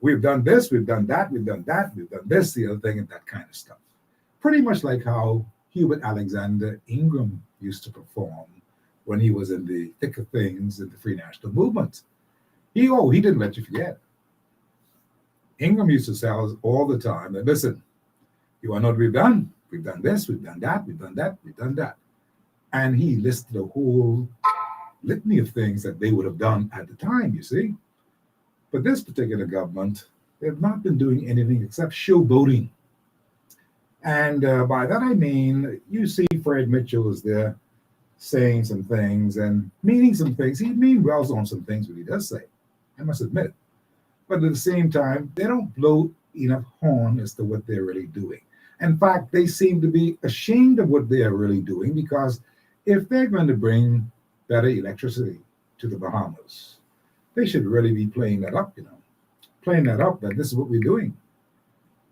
we've done this, we've done that, we've done that, we've done this, the other thing, and that kind of stuff. Pretty much like how Hubert Alexander Ingram used to perform when he was in the thick of things in the Free National Movement. He didn't let you forget. Ingram used to tell us all the time that, listen, you want to know what we've done? We've done this, we've done that, we've done that, we've done that. And he listed a whole litany of things that they would have done at the time, you see. But this particular government, they have not been doing anything except showboating. And by that I mean, you see Fred Mitchell is there saying some things and meaning some things. He means well on some things, what he does say, I must admit. But at the same time, they don't blow enough horn as to what they're really doing. In fact, they seem to be ashamed of what they are really doing, because if they're going to bring better electricity to the Bahamas, they should really be playing that up, playing that up that this is what we're doing.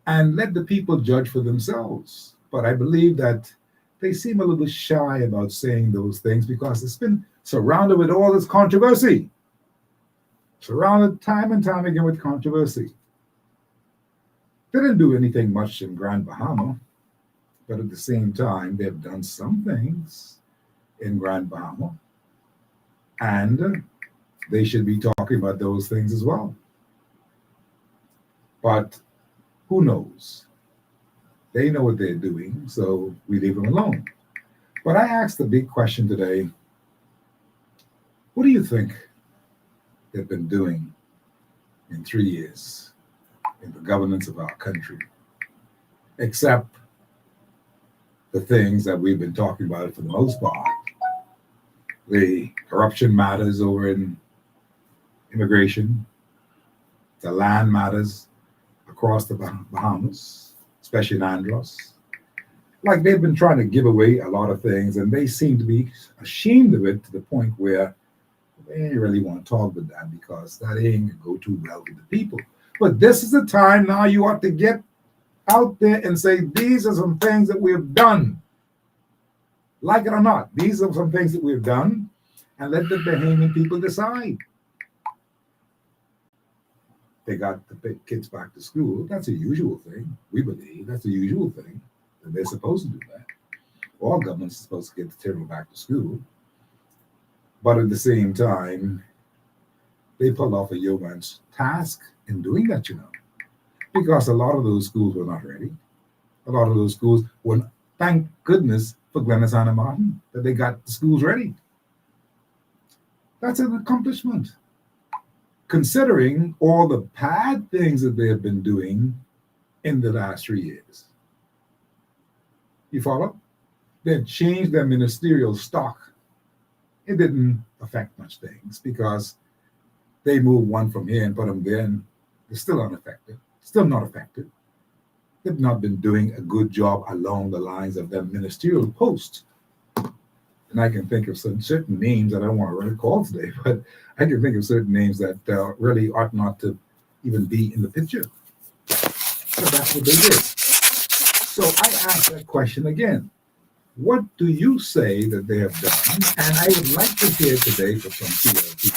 And let the people judge for themselves. But I believe that they seem a little shy about saying those things because it's been surrounded with all this controversy. Surrounded time and time again with controversy. They didn't do anything much in Grand Bahama, but at the same time, they've done some things in Grand Bahama, and they should be talking about those things as well. But who knows? They know what they're doing, so we leave them alone. But I asked the big question today, what do you think they've been doing in 3 years in the governance of our country, except the things that we've been talking about for the most part? The corruption matters over in immigration, the land matters across the Bahamas, especially in Andros. Like, they've been trying to give away a lot of things, and they seem to be ashamed of it to the point where they ain't really want to talk about that because that ain't gonna go too well with the people. But this is the time now you ought to get out there and say, these are some things that we've done. Like it or not, these are some things that we've done, and let the Bahamian people decide. They got the kids back to school. That's a usual thing. We believe that's a usual thing, that they're supposed to do that. All governments are supposed to get the children back to school. But at the same time, they pulled off a yeoman's task in doing that, because a lot of those schools were not ready. A lot of those schools were, thank goodness for Glenn Santa Martin, that they got the schools ready. That's an accomplishment, considering all the bad things that they have been doing in the last 3 years. You follow? They've changed their ministerial stock. It didn't affect much things because they moved one from here and put them there, and they're still unaffected, still not affected. They've not been doing a good job along the lines of their ministerial post. And I can think of some certain names that I don't want to really call today, but I can think of certain names that really ought not to even be in the picture. So that's what they did. So I ask that question again. What do you say that they have done? And I would like to hear today from some PLP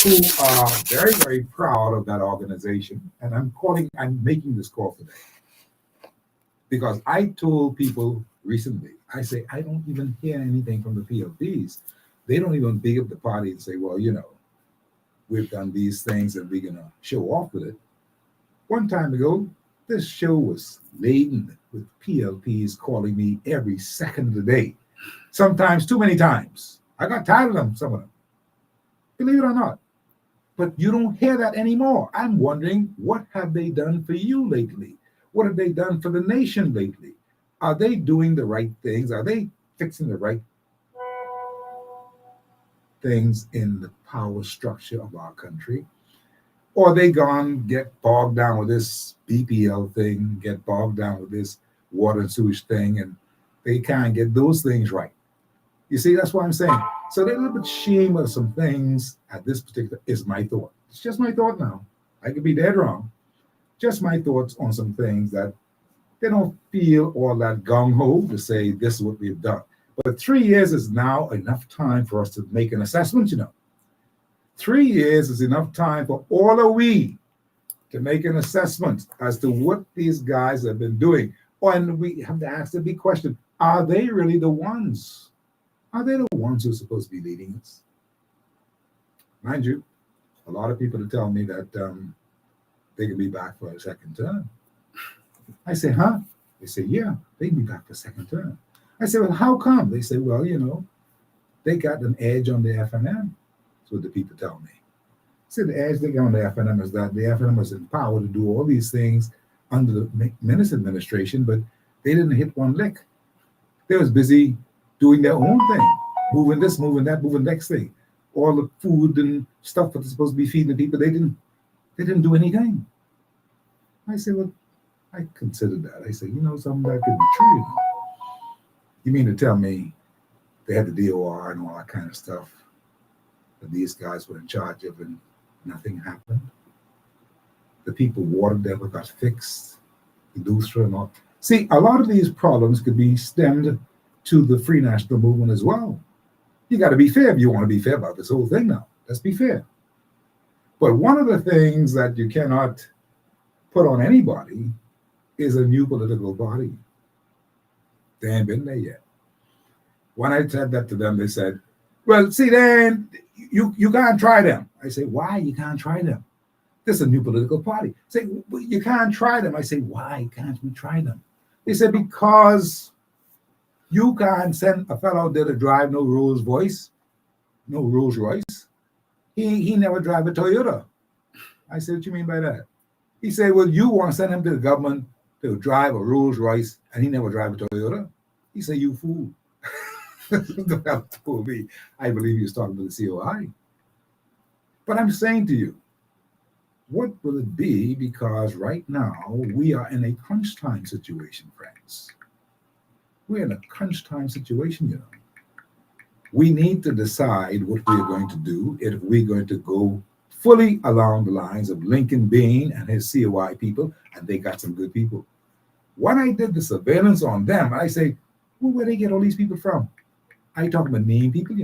who are very, very proud of that organization. And I'm making this call today because I told people recently, I say, I don't even hear anything from the PLPs. They don't even big up the party and say, well, we've done these things and we're going to show off with it. One time ago, this show was laden with PLPs calling me every second of the day, sometimes too many times. I got tired of them, some of them. Believe it or not. But you don't hear that anymore. I'm wondering, what have they done for you lately? What have they done for the nation lately? Are they doing the right things? Are they fixing the right things in the power structure of our country? Or they gone get bogged down with this BPL thing, get bogged down with this water and sewage thing, and they can't get those things right. You see, that's what I'm saying. So they're a little bit ashamed of some things at this particular, is my thought. It's just my thought now. I could be dead wrong. Just my thoughts on some things that they don't feel all that gung-ho to say this is what we've done. But 3 years is now enough time for us to make an assessment, 3 years is enough time for all of we to make an assessment as to what these guys have been doing. And we have to ask the big question, are they really the ones? Are they the ones who are supposed to be leading us? Mind you, a lot of people tell me that they can be back for a second term. I say, huh? They say, yeah, they can be back for a second term. I say, well, how come? They say, well, they got an edge on the FNM. That's what the people tell me. I said, the edge they got on the FNM is that the FNM was empowered to do all these things under the Menace administration, but they didn't hit one lick. They was busy doing their own thing, moving this, moving that, moving the next thing. All the food and stuff that they're supposed to be feeding the people, they didn't do anything. I said, well, I considered that. I said, something that could be true. You mean to tell me they had the DOR and all that kind of stuff that these guys were in charge of and nothing happened? The people water never got fixed, the Lustra and all. See, a lot of these problems could be stemmed to the Free National Movement as well. You got to be fair if you want to be fair about this whole thing now. Let's be fair. But one of the things that you cannot put on anybody is a new political body. They ain't been there yet. When I said that to them, they said, well, see, then you can't try them. I say, why you can't try them? This is a new political party. Say, well, you can't try them. I say, why can't we try them? They said, because you can't send a fellow out there to drive no Rolls Royce. He never drive a Toyota. I said, what you mean by that? He said, well, you want to send him to the government to drive a Rolls Royce and he never drive a Toyota? He said, you fool. That told me. I believe he was talking to the COI. But I'm saying to you, what will it be? Because right now we are in a crunch time situation, friends. We're in a crunch time situation, We need to decide what we're going to do if we're going to go fully along the lines of Lincoln Bain and his COI people, and they got some good people. When I did the surveillance on them, I say, well, where they get all these people from? I talking about named people,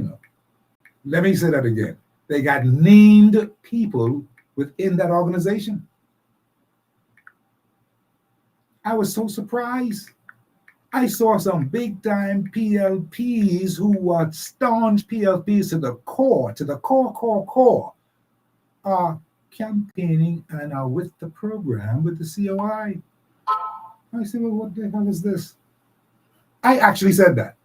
Let me say that again. They got named people within that organization. I was so surprised. I saw some big time PLPs who were staunch PLPs to the core, are campaigning and are with the program with the COI. I said, well, what the hell is this? I actually said that.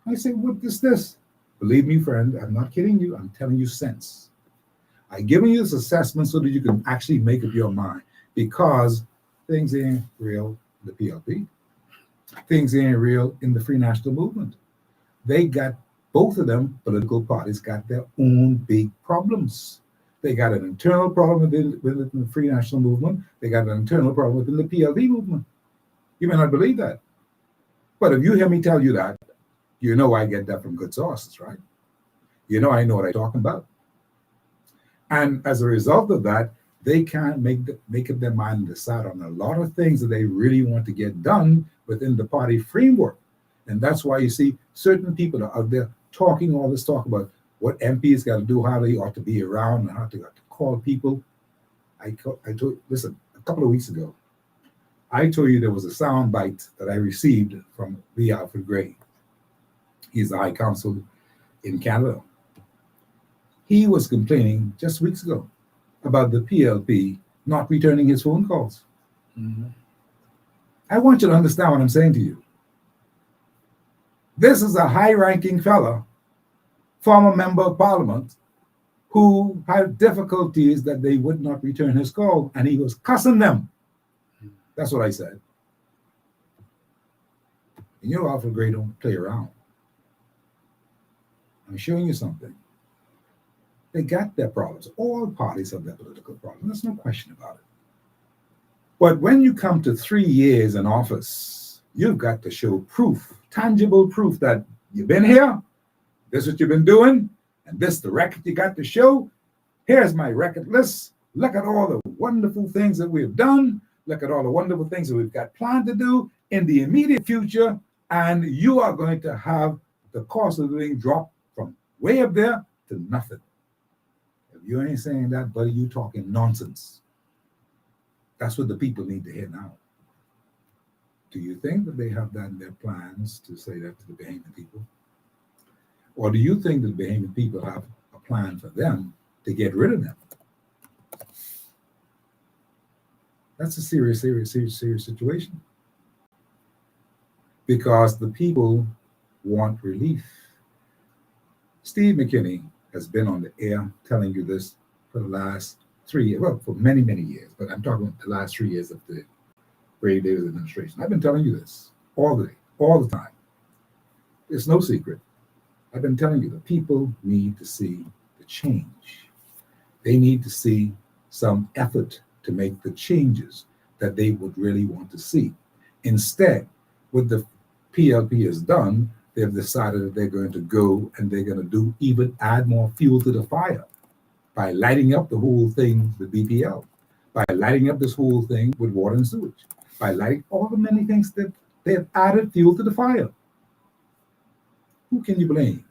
I said, what is this? Believe me, friend, I'm not kidding you. I'm telling you sense. I'm giving you this assessment so that you can actually make up your mind, because things ain't real in the PLP. Things ain't real in the Free National Movement. They got, both of them political parties got their own big problems. They got an internal problem within the Free National Movement. They got an internal problem within the PLP movement. You may not believe that. But if you hear me tell you that, I get that from good sources, right? I know what I'm talking about. And as a result of that, they can't make up their mind and decide on a lot of things that they really want to get done within the party framework. And that's why you see certain people are out there talking all this talk about what MPs got to do, how they ought to be around, and how to call people. I told, listen, a couple of weeks ago, I told you there was a sound bite that I received from Lee Alfred Gray. He's the High Counsel in Canada. He was complaining just weeks ago about the PLP not returning his phone calls. Mm-hmm. I want you to understand what I'm saying to you. This is a high-ranking fella, former member of parliament, who had difficulties that they would not return his call, and he was cussing them. That's what I said. And Alfred Gray don't play around. I'm showing you something. They got their problems. All parties have their political problems. There's no question about it. But when you come to 3 years in office, you've got to show proof, tangible proof that you've been here, this is what you've been doing, and this is the record you got to show. Here's my record list. Look at all the wonderful things that we've done. Look at all the wonderful things that we've got planned to do in the immediate future, and you are going to have the cost of living drop from way up there to nothing. If you ain't saying that, buddy, you talking nonsense. That's what the people need to hear now. Do you think that they have that in their plans to say that to the Bahamian people? Or do you think that the Bahamian people have a plan for them to get rid of them? That's a serious situation. Because the people want relief. Steve Mckinney has been on the air telling you this for the last 3 years, well, for many, many years, but I'm talking about the last 3 years of the Brady Davis administration. I've been telling you this all the time. It's no secret. I've been telling you the people need to see the change. They need to see some effort to make the changes that they would really want to see. Instead, what the PLP has done, they've decided that they're going to go and they're going to do even add more fuel to the fire by lighting up the whole thing with BPL, by lighting up this whole thing with water and sewage, by lighting all the many things that they have added fuel to the fire. Who can you blame?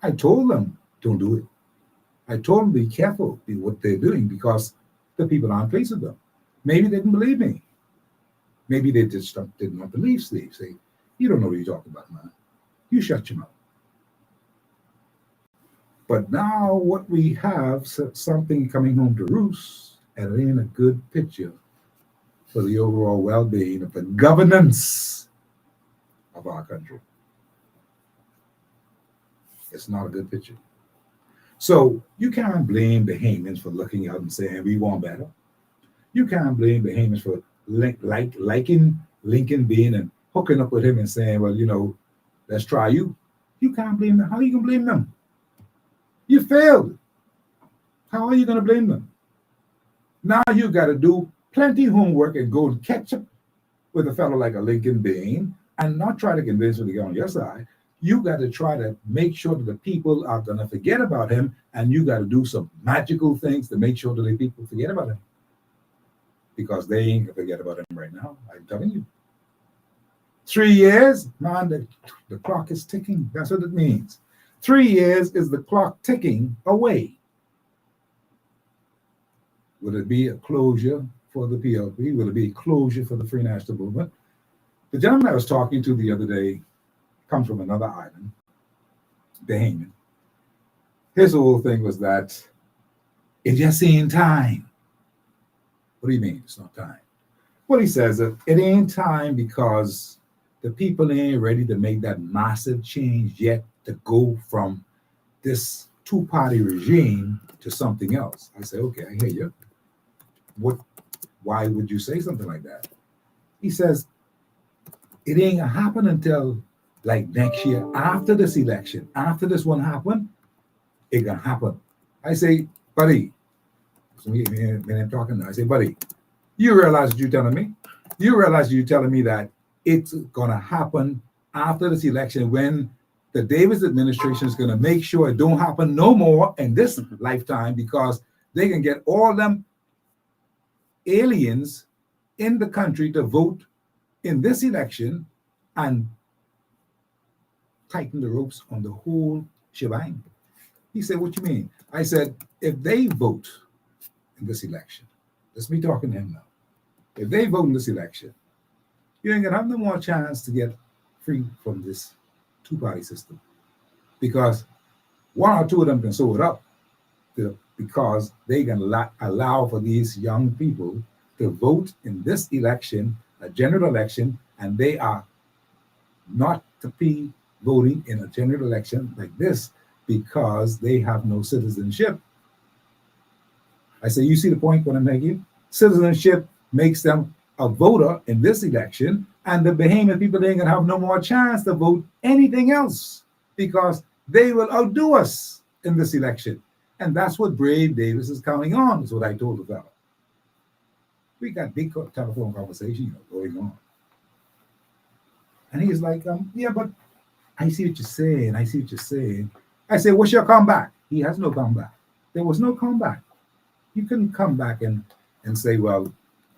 I told them, don't do it. I told them, be careful with what they're doing because the people aren't pleased with them. Maybe they didn't believe me. Maybe they just did not believe Steve. Say, you don't know what you're talking about, man. You shut your mouth. But now what we have, something coming home to roost, and it ain't a good picture for the overall well-being of the governance of our country. It's not a good picture. So you can't blame Bahamians for looking out and saying, we want better. You can't blame Bahamians for liking Lincoln being and hooking up with him and saying, well, you know, let's try you. You can't blame them. How are you going to blame them? You failed. How are you going to blame them? Now you got to do plenty of homework and go and catch up with a fellow like a Lincoln Bain and not try to convince him to get on your side. You got to try to make sure that the people are going to forget about him, and you got to do some magical things to make sure that the people forget about him. Because they ain't going to forget about him right now. I'm telling you. 3 years, man, the clock is ticking. That's what it means. 3 years is the clock ticking away. Would it be a closure for the PLP? Would it be a closure for the Free National Movement? The gentleman I was talking to the other day comes from another island, Bahamian. His whole thing was that it just ain't time. What do you mean it's not time? Well, he says that it ain't time because the people ain't ready to make that massive change yet to go from this two-party regime to something else. I say, okay, I hear you. Why would you say something like that? He says, it ain't gonna happen until like next year, after this election, after this one happened, it gonna happen. I say, buddy, when I'm talking now, I say, buddy, you realize what you're telling me? You realize you're telling me that it's gonna happen after this election when the Davis administration is gonna make sure it don't happen no more in this lifetime because they can get all them aliens in the country to vote in this election and tighten the ropes on the whole shebang. He said, what you mean? I said, if they vote in this election, let's be talking to him now. If they vote in this election, you ain't gonna have no more chance to get free from this two-party system because one or two of them can sew it up because they can allow for these young people to vote in this election, a general election, and they are not to be voting in a general election like this because they have no citizenship. I say, you see the point what I'm making? Citizenship makes them a voter in this election, and the Bahamian people ain't gonna have no more chance to vote anything else because they will outdo us in this election. And that's what Brave Davis is counting on, is what I told the fellow. We got big telephone conversation going on. And he's like, yeah, but I see what you're saying. I see what you're saying. I say, what's your comeback? He has no comeback. There was no comeback. You couldn't come back and say, well,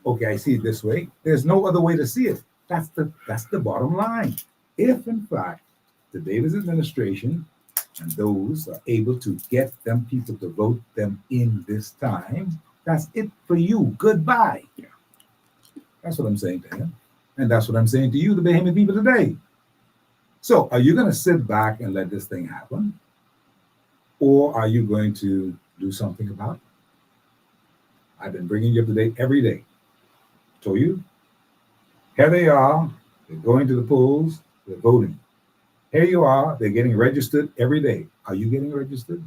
okay, I see it this way. There's no other way to see it. That's the bottom line. If, in fact, the Davis administration and those are able to get them people to vote them in this time, that's it for you. Goodbye. Yeah. That's what I'm saying to him. And that's what I'm saying to you, the Bahamian people today. So are you going to sit back and let this thing happen? Or are you going to do something about it? I've been bringing you up to date every day. Told you, here they are. They're going to the polls. They're voting. Here you are. They're getting registered every day. Are you getting registered?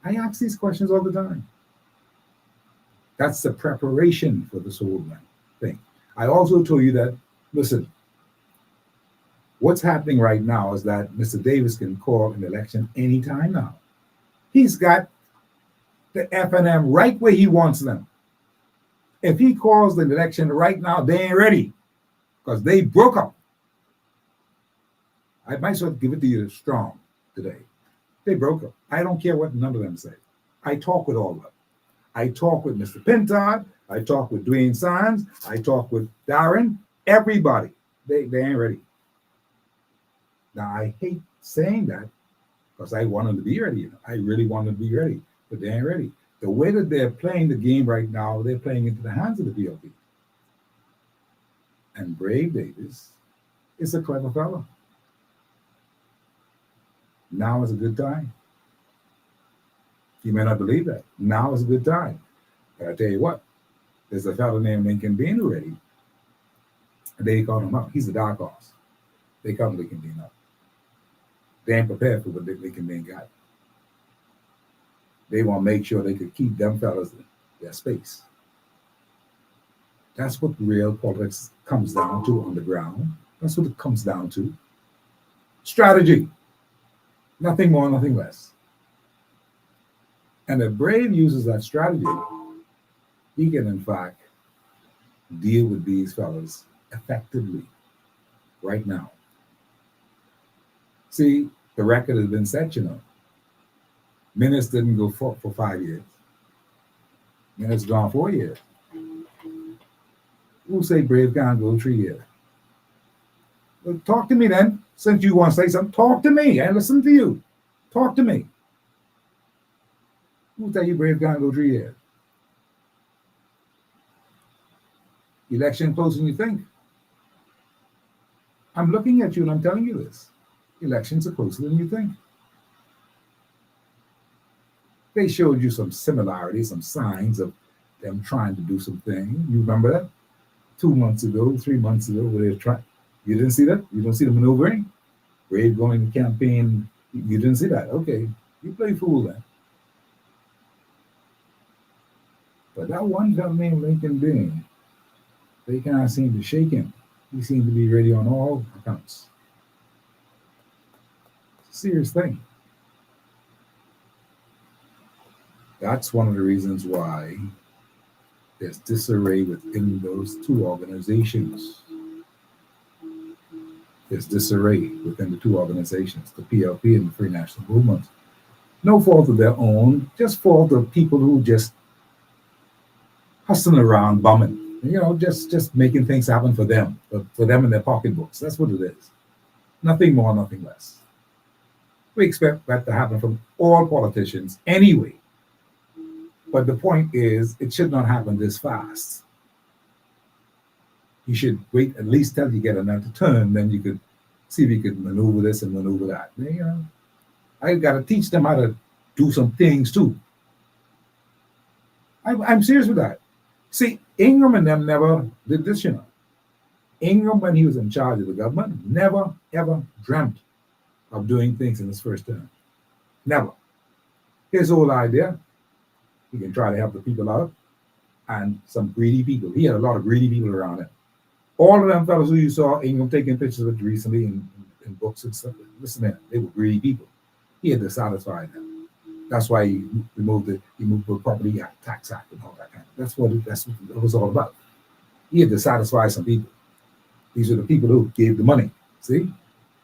I ask these questions all the time. That's the preparation for this whole thing. I also told you that, listen, what's happening right now is that Mr. Davis can call an election anytime now. He's got the FNM right where he wants them. If he calls the election right now, they ain't ready because they broke up. I might as well give it to you strong today. They broke up. I don't care what none of them say. I talk with all of them. I talk with Mr. Pintard. I talk with Dwayne Sines. I talk with Darren. Everybody. They ain't ready. Now, I hate saying that because I want them to be ready. I really want them to be ready, but they ain't ready. The way that they're playing the game right now, they're playing into the hands of the PLP. And Brave Davis is a clever fellow. Now is a good time. You may not believe that. Now is a good time. But I tell you what, there's a fellow named Lincoln Bean already. They call him up. He's a dark horse. They call Lincoln Bean up. They ain't prepared for what Lincoln Bean got. They want to make sure they could keep them fellas in their space. That's what real politics comes down to on the ground. That's what it comes down to. Strategy. Nothing more, nothing less. And if Brave uses that strategy, he can, in fact, deal with these fellas effectively right now. See, the record has been set, you know. Minutes didn't go for 5 years. Minutes gone 4 years. Who say Brave can't go 3 years? Well, talk to me then. Since you want to say something, talk to me. I listen to you. Talk to me. Who tell you Brave can't go 3 years? Election closer than you think. I'm looking at you and I'm telling you this. Elections are closer than you think. They showed you some similarities, some signs of them trying to do something. You remember that? 2 months ago, 3 months ago, where they're trying. You didn't see that? You don't see the maneuvering? Brave going to campaign. You didn't see that? Okay. You play fool then. But that one fellow named Lincoln Bean, they kind of seem to shake him. He seemed to be ready on all accounts. It's a serious thing. That's one of the reasons why there's disarray within those two organizations. There's disarray within the two organizations, the PLP and the Free National Movement. No fault of their own, just fault of people who just hustling around, bumming, just making things happen for them in their pocketbooks. That's what it is. Nothing more, nothing less. We expect that to happen from all politicians anyway. But the point is, it should not happen this fast. You should wait at least till you get another turn, then you could see if you could maneuver this and maneuver that. I got to teach them how to do some things too. I'm serious with that. See, Ingram and them never did this, Ingram, when he was in charge of the government, never, ever dreamt of doing things in his first term. Never. His whole idea, he can try to help the people out, and some greedy people. He had a lot of greedy people around him. All of them fellows who you saw Ingram taking pictures with recently in books and stuff, listen, man, they were greedy people. He had to satisfy them. That's why he moved the Property Tax Act and all that kind of. That's what it was all about. He had to satisfy some people. These are the people who gave the money. See,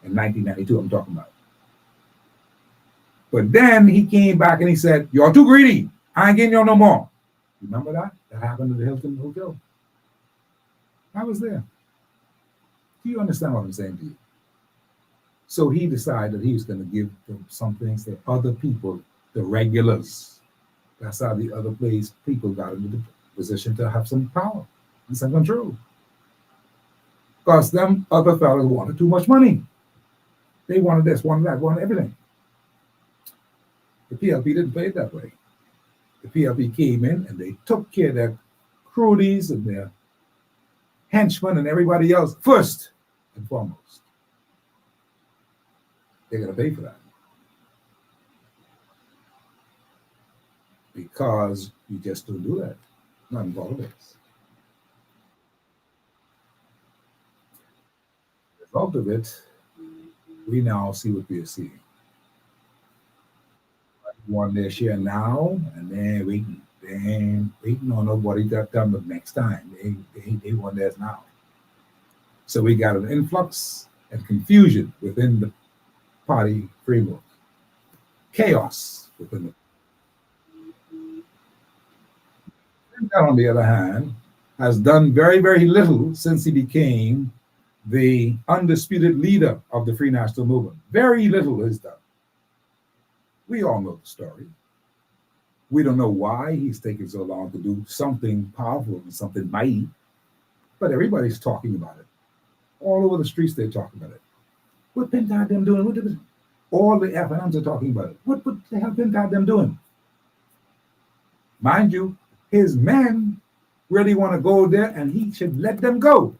in 1992, I'm talking about. But then he came back and he said, "You're too greedy. I ain't getting y'all no more." Remember that? That happened at the Hilton Hotel. I was there. Do you understand what I'm saying to you? So he decided he was going to give them some things to other people, the regulars. That's how the other people got into the position to have some power and some control. Because them other fellas wanted too much money. They wanted this, wanted that, wanted everything. The PLP didn't play it that way. The PLP came in and they took care of their crewdies and their henchmen and everybody else first and foremost. They're going to pay for that. Because you just don't do that. Not in politics. The result of it, we now see what we are seeing. Want their share now, and then waiting. They ain't waiting on nobody to come the next time. They want theirs now. So we got an influx and confusion within the party framework, chaos within the. On the other hand, has done very, very little since he became the undisputed leader of the Free National Movement. Very little is done. We all know the story. We don't know why he's taking so long to do something powerful and something mighty, but everybody's talking about it. All over the streets, they're talking about it. What Pentad them doing? What did all the FNMs are talking about it. What the hell Pentad them doing? Mind you, his men really want to go there, and he should let them go.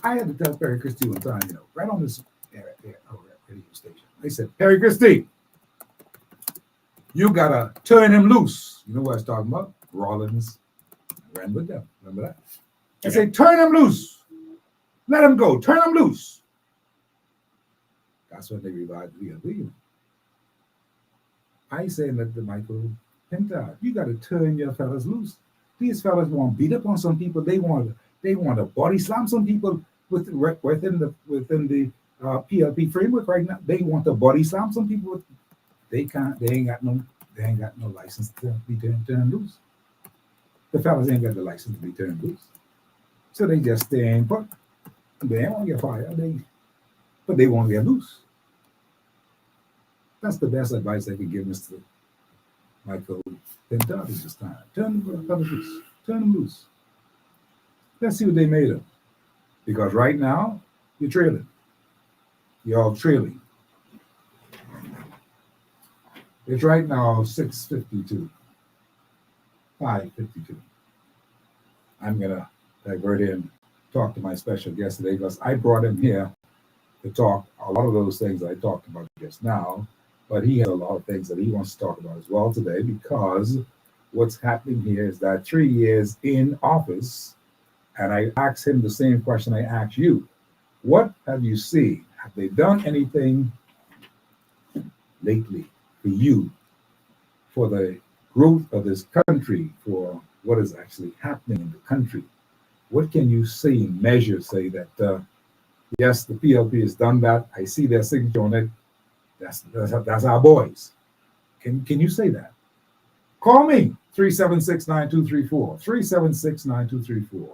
I had to tell Perry Christie one time, right on this radio station. I said, Perry Christie, you gotta turn him loose. You know what I was talking about? Rollins ran with them. Remember that? I said, turn him loose. Let him go. Turn him loose. That's when they revived the PLP. I say, let the Michael Pentad, you gotta turn your fellas loose. These fellas want to beat up on some people. They want to body slam some people within the PLP framework right now. They want to body slam some people. They ain't got no license to be turned loose. The fellas ain't got the license to be turned loose. So they just stay in put. They ain't want to get fired. But they won't get loose. That's the best advice I could give Mr. Michael Pentad this time. Turn them loose. Turn them loose. Let's see what they made of. Because right now, you're trailing. You're all trailing. It's right now 6:52. 5:52. I'm going to divert in, talk to my special guest today because I brought him here to talk a lot of those things I talked about just now. But he has a lot of things that he wants to talk about as well today because what's happening here is that 3 years in office, and I asked him the same question I asked you. What have you seen? Have they done anything lately for you, for the growth of this country, for what is actually happening in the country? What can you see, measure, say that, yes, the PLP has done that. I see their signature on it. That's our boys. Can you say that? Call me 376-9234, 376-9234,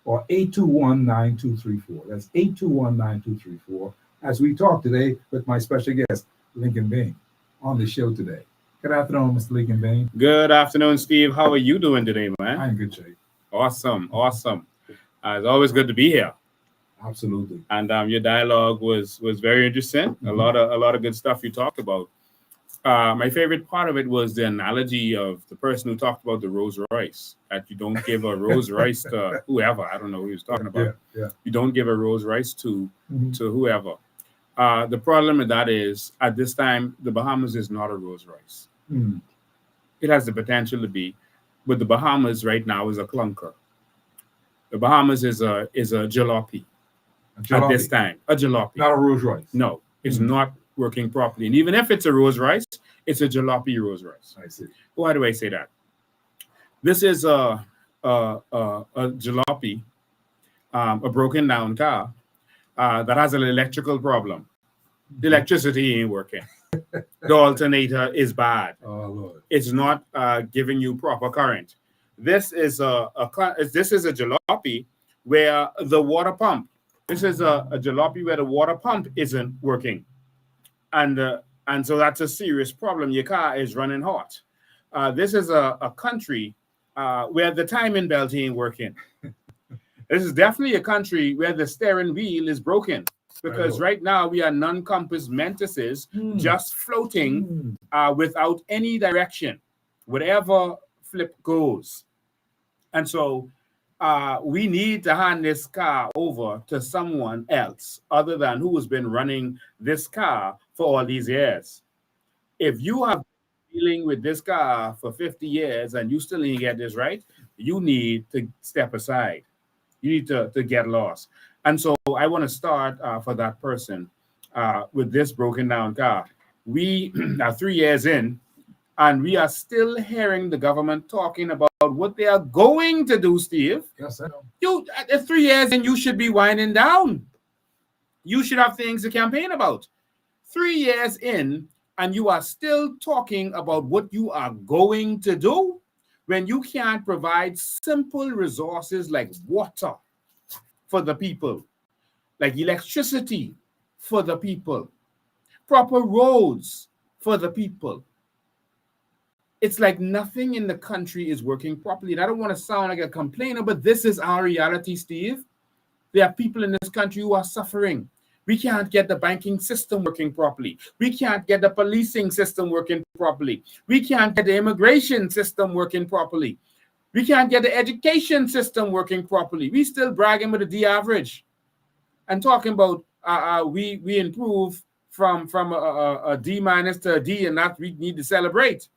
or 821-9234. That's 821-9234. As we talk today with my special guest, Lincoln Bain, on the show today. Good afternoon, Mr. Lincoln Bain. Good afternoon, Steve. How are you doing today, man? I'm in good shape. Awesome. It's always good to be here. Absolutely. And your dialogue was very interesting. Mm-hmm. A lot of good stuff you talked about. My favorite part of it was the analogy of the person who talked about the Rolls Royce, that you don't give a Rolls Royce to whoever. I don't know who he was talking about. Yeah. You don't give a Rolls Royce to whoever. The problem with that is, at this time, the Bahamas is not a Rolls Royce. Mm. It has the potential to be, but the Bahamas right now is a clunker. The Bahamas is a jalopy. At this time, a jalopy. Not a Rolls Royce. No, it's not working properly. And even if it's a Rolls Royce, it's a jalopy Rolls Royce. I see. Why do I say that? This is a jalopy, a broken down car that has an electrical problem. The electricity ain't working. The alternator is bad. Oh, Lord. It's not giving you proper current. This is a jalopy where the water pump. This is a jalopy where the water pump isn't working, and so that's a serious problem. Your car is running hot. This is a country where the timing belt ain't working. This is definitely a country where the steering wheel is broken, because right now we are non-compass mentis, just floating without any direction, whatever flip goes. And so we need to hand this car over to someone else other than who has been running this car for all these years. If you have been dealing with this car for 50 years and you still didn't get this right, you need to step aside. You need to get lost. And so I want to start for that person with this broken down car. We are 3 years in, and we are still hearing the government talking about what they are going to do, Steve. Yes, I know. You, at 3 years in, you should be winding down. You should have things to campaign about. 3 years in, and you are still talking about what you are going to do when you can't provide simple resources like water for the people, like electricity for the people, proper roads for the people. It's like nothing in the country is working properly. And I don't want to sound like a complainer, but this is our reality, Steve. There are people in this country who are suffering. We can't get the banking system working properly. We can't get the policing system working properly. We can't get the immigration system working properly. We can't get the education system working properly. We still bragging with a D average and talking about we improve from a D minus to a D, and that we need to celebrate.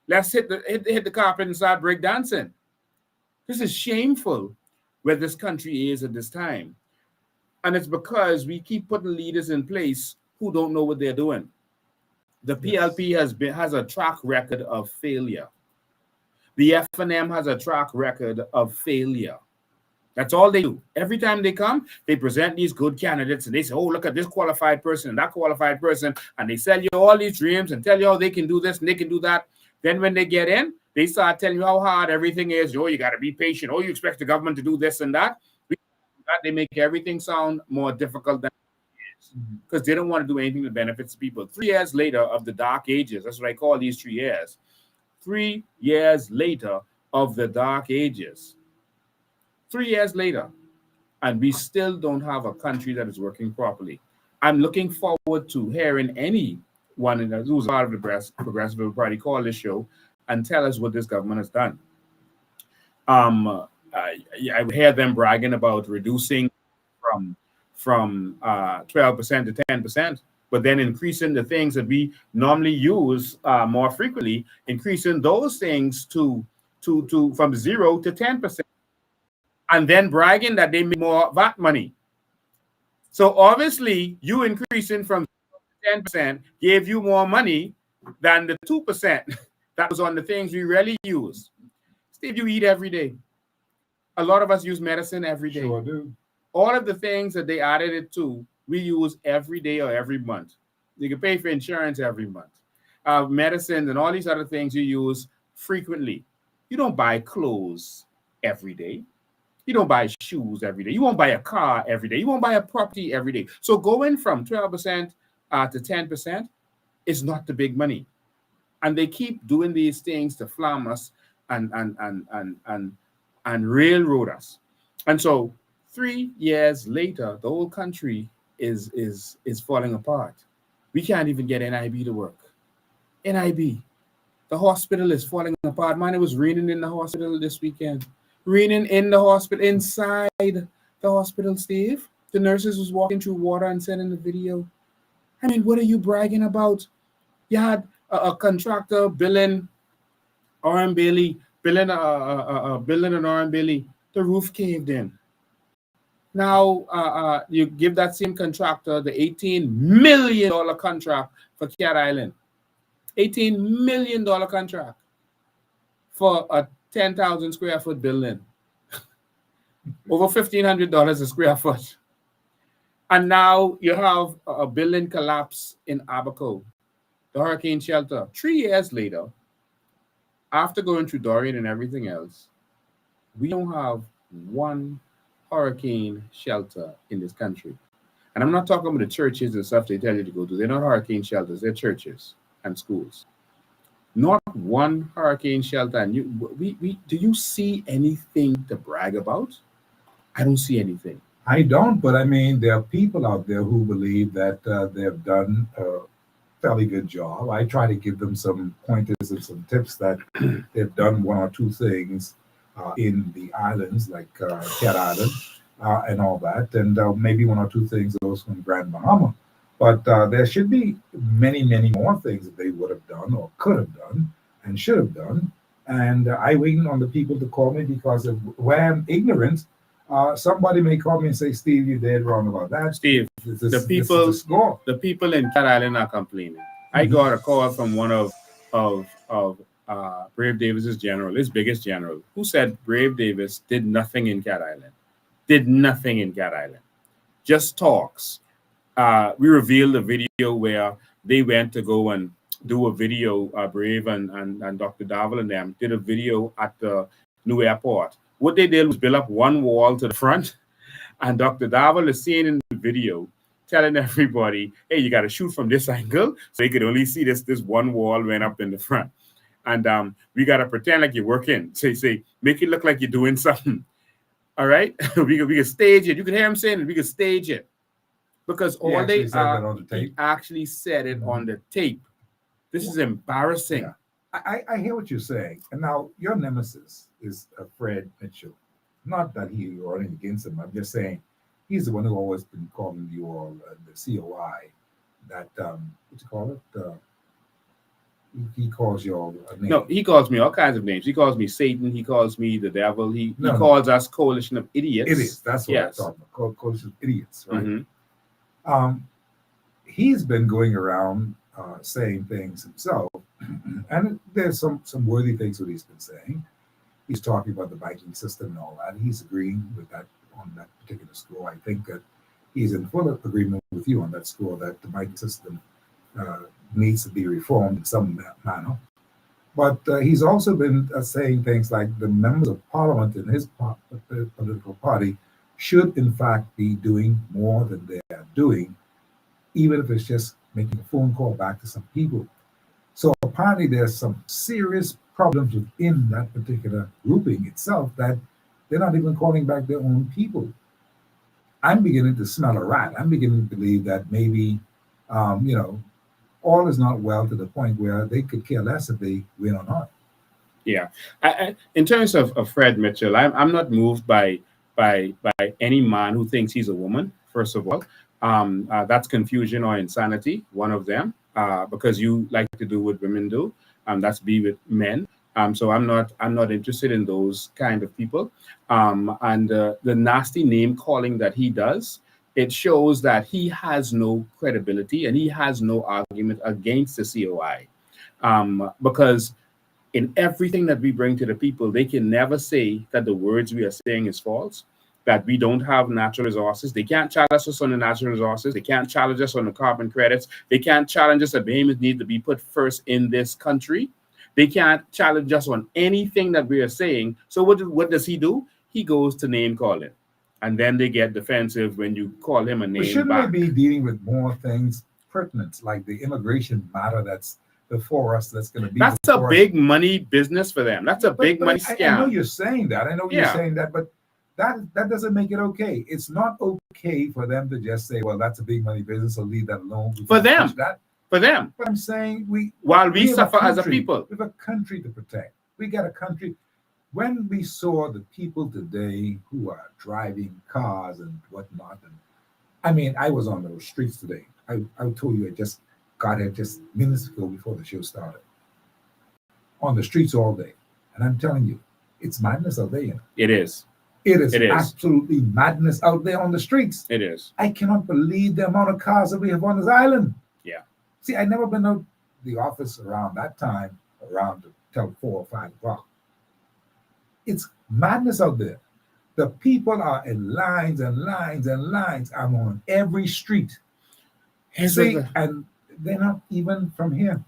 Let's hit the carpet and start breakdancing. This is shameful where this country is at this time. And it's because we keep putting leaders in place who don't know what they're doing. The PLP has a track record of failure. The F&M has a track record of failure. That's all they do. Every time they come, they present these good candidates and they say, oh, look at this qualified person and that qualified person. And they sell you all these dreams and tell you how they can do this and they can do that. Then when they get in, they start telling you how hard everything is. Oh, you got to be patient. Oh, you expect the government to do this and that. They make everything sound more difficult than it is because they don't want to do anything that benefits people. 3 years later of the dark ages, that's what I call these 3 years. 3 years later of the dark ages. 3 years later, and we still don't have a country that is working properly. I'm looking forward to hearing anyone who's part of the Progressive Party call this show and tell us what this government has done. I hear them bragging about reducing from 12% to 10%, but then increasing the things that we normally use more frequently, increasing those things to from 0 to 10%, and then bragging that they make more VAT money. So obviously, you increasing from 10% gave you more money than the 2% that was on the things we really use. Steve, you eat every day. A lot of us use medicine every day. Sure do. All of the things that they added it to, we use every day or every month. You can pay for insurance every month. Medicine and all these other things you use frequently. You don't buy clothes every day. You don't buy shoes every day. You won't buy a car every day. You won't buy a property every day. So going from 12% to 10% is not the big money. And they keep doing these things to flam us and railroad us. And so 3 years later, the whole country is falling apart. We can't even get NIB to work. NIB. The hospital is falling apart. Man, it was raining in the hospital this weekend. Raining in the hospital, inside the hospital, Steve. The nurses was walking through water and sending the video. I mean, what are you bragging about? You had a contractor billing R.M. Bailey, billing an R.M. Bailey. The roof caved in. Now you give that same contractor the $18 million contract for Cat Island. $18 million contract for a 10,000 square foot building. Over $1,500 a square foot. And now you have a building collapse in Abaco, the hurricane shelter. 3 years later, after going through Dorian and everything else, we don't have one hurricane shelter in this country. And I'm not talking about the churches and stuff they tell you to go to. They're not hurricane shelters. They're churches and schools. Not one hurricane shelter. And do you see anything to brag about? I don't see anything. I don't, but I mean, there are people out there who believe that they've done a fairly good job. I try to give them some pointers and some tips that they've done one or two things in the islands, like Cat Island and all that, and maybe one or two things also in Grand Bahama. But there should be many, many more things that they would have done or could have done and should have done. And I waiting on the people to call me because of where I'm ignorant. Somebody may call me and say, "Steve, you did wrong about that." Steve, the people in Cat Island are complaining. I got a call from one of Brave Davis's general, his biggest general, who said Brave Davis did nothing in Cat Island, did nothing in Cat Island, just talks. We revealed a video where they went to go and do a video. Brave and Dr. Davel and them did a video at the new airport. What they did was build up one wall to the front, and Dr. Davel is seen in the video telling everybody, "Hey, you got to shoot from this angle," so they could only see this one wall went up in the front, and we got to pretend like you're working. Say, make it look like you're doing something. All right, we can stage it. You can hear him saying it. We can stage it because all they he actually said it on the tape. This is embarrassing. Yeah. I hear what you're saying, and now your nemesis is Fred Mitchell. Not that you're running against him. I'm just saying he's the one who always been calling you all the COI. That what you call it? He calls you all a name. No, he calls me all kinds of names. He calls me Satan. He calls me the devil. He calls us coalition of idiots. Idiots. That's what I'm talking about. Coalition of idiots, right? Mm-hmm. He's been going around saying things himself, and there's some worthy things that he's been saying. He's talking about the banking system and all that. He's agreeing with that on that particular score. I think that he's in full agreement with you on that score that the banking system needs to be reformed in some manner. But he's also been saying things like the members of parliament in his political party should, in fact, be doing more than they are doing, even if it's just making a phone call back to some people. So apparently there's some serious problems within that particular grouping itself that they're not even calling back their own people. I'm beginning to smell a rat. I'm beginning to believe that maybe, all is not well to the point where they could care less if they win or not. Yeah. In terms of Fred Mitchell, I'm not moved by any man who thinks he's a woman, first of all. That's confusion or insanity, one of them, because you like to do what women do. That's be with men. So I'm not interested in those kind of people. And the nasty name calling that he does, it shows that he has no credibility and he has no argument against the COI. Because in everything that we bring to the people, they can never say that the words we are saying is false, that we don't have natural resources. They can't challenge us on the natural resources. They can't challenge us on the carbon credits. They can't challenge us that behemoths need to be put first in this country. They can't challenge us on anything that we are saying. So what does he do? He goes to name calling. And then they get defensive when you call him a name. But shouldn't we be dealing with more things pertinent, like the immigration matter that's before us, that's going to be That's a big money business for them. That's a big money scam. I know you're saying that. I know you're saying that, but that doesn't make it okay. It's not okay for them to just say, well, that's a big money business, so leave that alone. For them. For them. But I'm saying we suffer as a people. We have a country to protect. We got a country. When we saw the people today who are driving cars and whatnot, and I mean, I was on the streets today. I told you I just got here just minutes ago before the show started. On the streets all day. And I'm telling you, it's madness out there. You know? It is. It is absolutely madness out there on the streets. It is. I cannot believe the amount of cars that we have on this island. Yeah. See, I never been to the office around that time, around till 4 or 5 o'clock. It's madness out there. The people are in lines and lines and lines. I'm on every street. See, and they're not even from here.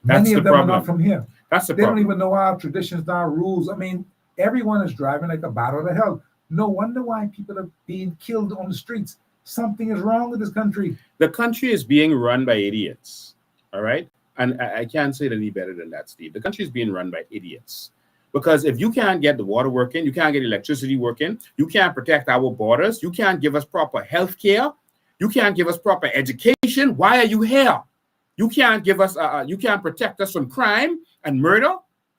Many of them are not from here. That's the problem. They don't even know our traditions, our rules. I mean, everyone is driving like a battle to hell. No wonder why people are being killed on the streets. Something is wrong with this country. The country is being run by idiots. All right. And I can't say it any better than that, Steve. The country is being run by idiots. Because if you can't get the water working, you can't get electricity working, you can't protect our borders, you can't give us proper health care, you can't give us proper education, why are you here? You can't give us, you can't protect us from crime and murder.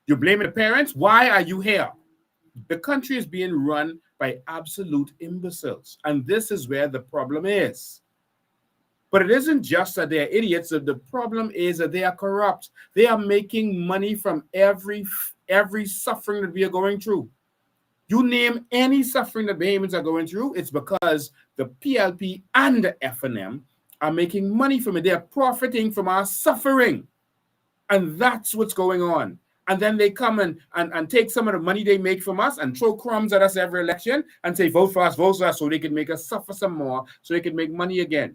You're blaming the parents. Why are you here? The country is being run by absolute imbeciles. And this is where the problem is. But it isn't just that they're idiots. The problem is that they are corrupt. They are making money from every suffering that we are going through. You name any suffering that Bahamians are going through, it's because the PLP and the FNM are making money from it. They are profiting from our suffering. And that's what's going on. And then they come and take some of the money they make from us and throw crumbs at us every election and say, vote for us, so they can make us suffer some more, so they can make money again.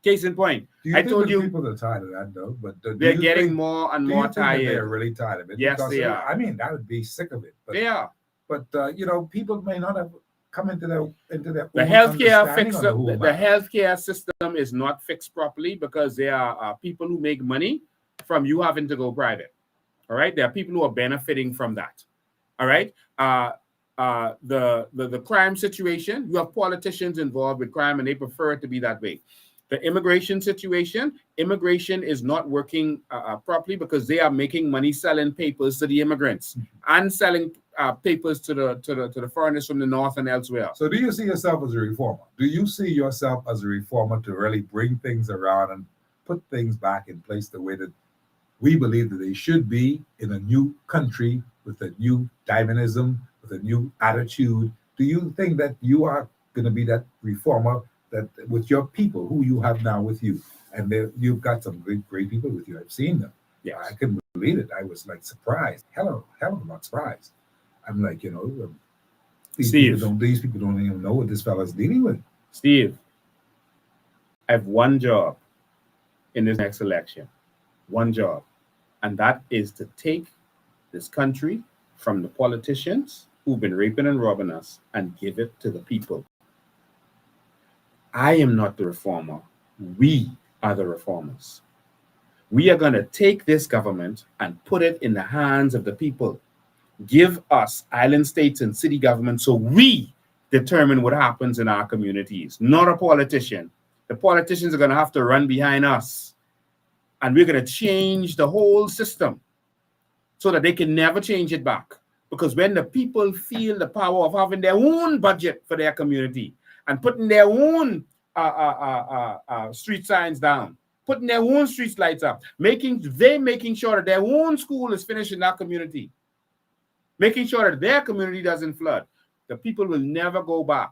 Case in point. I told you people are tired of that, though. But they're getting more and more tired. They're really tired of it. Yes, they are. I mean, I would be sick of it. But, they are. But people may not have come into their the healthcare fix. The healthcare system is not fixed properly because there are people who make money from you having to go private. All right, there are people who are benefiting from that. All right, the crime situation. You have politicians involved with crime, and they prefer it to be that way. The immigration situation, immigration is not working properly because they are making money selling papers to the immigrants and selling papers to the foreigners from the north and elsewhere. So do you see yourself as a reformer? Do you see yourself as a reformer to really bring things around and put things back in place the way that we believe that they should be in a new country with a new dynamism, with a new attitude? Do you think that you are going to be that reformer that with your people who you have now with you? And you've got some great people with you. I've seen them. Yes. I couldn't believe it. I was like surprised. Hell of a lot surprised. I'm like, these people don't even know what this fella's dealing with. Steve, I have one job in this next election. One job. And that is to take this country from the politicians who've been raping and robbing us and give it to the people. I am not the reformer. We are the reformers. We are going to take this government and put it in the hands of the people. Give us island states and city government so we determine what happens in our communities, not a politician. The politicians are going to have to run behind us. And we're going to change the whole system so that they can never change it back. Because when the people feel the power of having their own budget for their community and putting their own street signs down, putting their own street lights up, making sure that their own school is finished in that community, making sure that their community doesn't flood, the people will never go back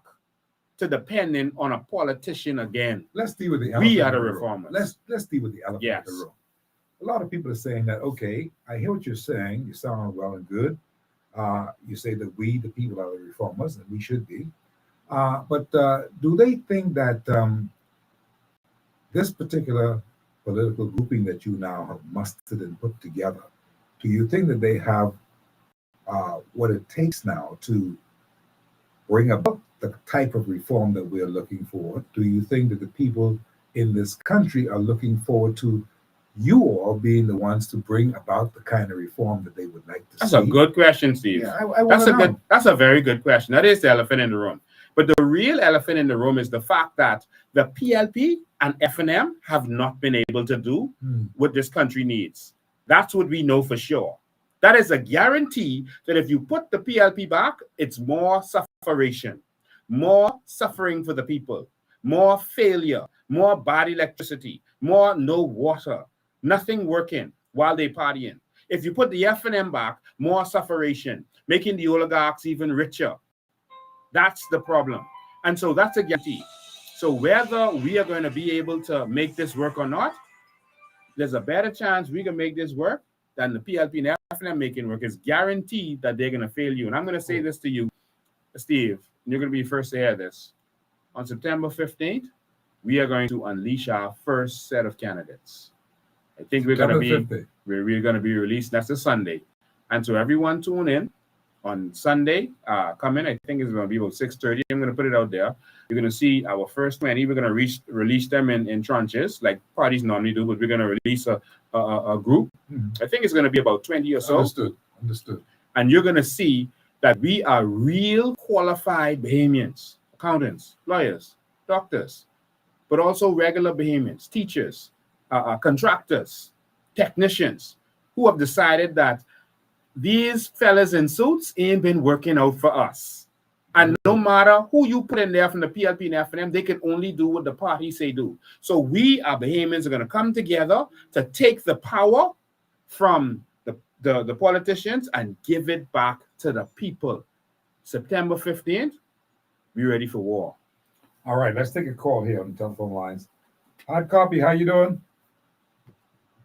to depending on a politician again. Let's deal with the elephant. We are the reformers. Let's deal with the elephant in the room. A lot of people are saying that, okay, I hear what you're saying. You sound well and good. You say that we, the people, are the reformers, and we should be. But do they think that this particular political grouping that you now have mustered and put together, do you think that they have what it takes now to bring about the type of reform that we're looking for? Do you think that the people in this country are looking forward to you all being the ones to bring about the kind of reform that they would like to see? That's a good question, Steve. Yeah, that's a very good question. That is the elephant in the room. But the real elephant in the room is the fact that the PLP and FNM have not been able to do what this country needs. That's what we know for sure. That is a guarantee that if you put the PLP back, it's more sufferation, more suffering for the people, more failure, more bad electricity, more no water, nothing working while they partying. If you put the FNM back, more sufferation, making the oligarchs even richer. That's the problem. And so that's a guarantee. So whether we are going to be able to make this work or not, there's a better chance we can make this work than the PLP and FNM making work. It's guaranteed that they're going to fail you. And I'm going to say this to you, Steve, and you're going to be first to hear this. On September 15th, we are going to unleash our first set of candidates. I think we're going to be released. That's a Sunday. And so everyone tune in on Sunday. Come in. I think it's going to be about 6:30. I'm going to put it out there. You're going to see our first 20. We're going to release them in tranches like parties normally do, but we're going to release a group. I think it's going to be about 20 or so. Understood. and you're going to see that we are real qualified Bahamians, accountants, lawyers, doctors, but also regular Bahamians, teachers, contractors, technicians, who have decided that these fellas in suits ain't been working out for us. And no matter who you put in there from the PLP and FNM, they can only do what the party say do. So we, our Bahamians, are going to come together to take the power from the politicians and give it back to the people. September 15th, be ready for war. All right, let's take a call here on the telephone lines. Hard copy, how you doing?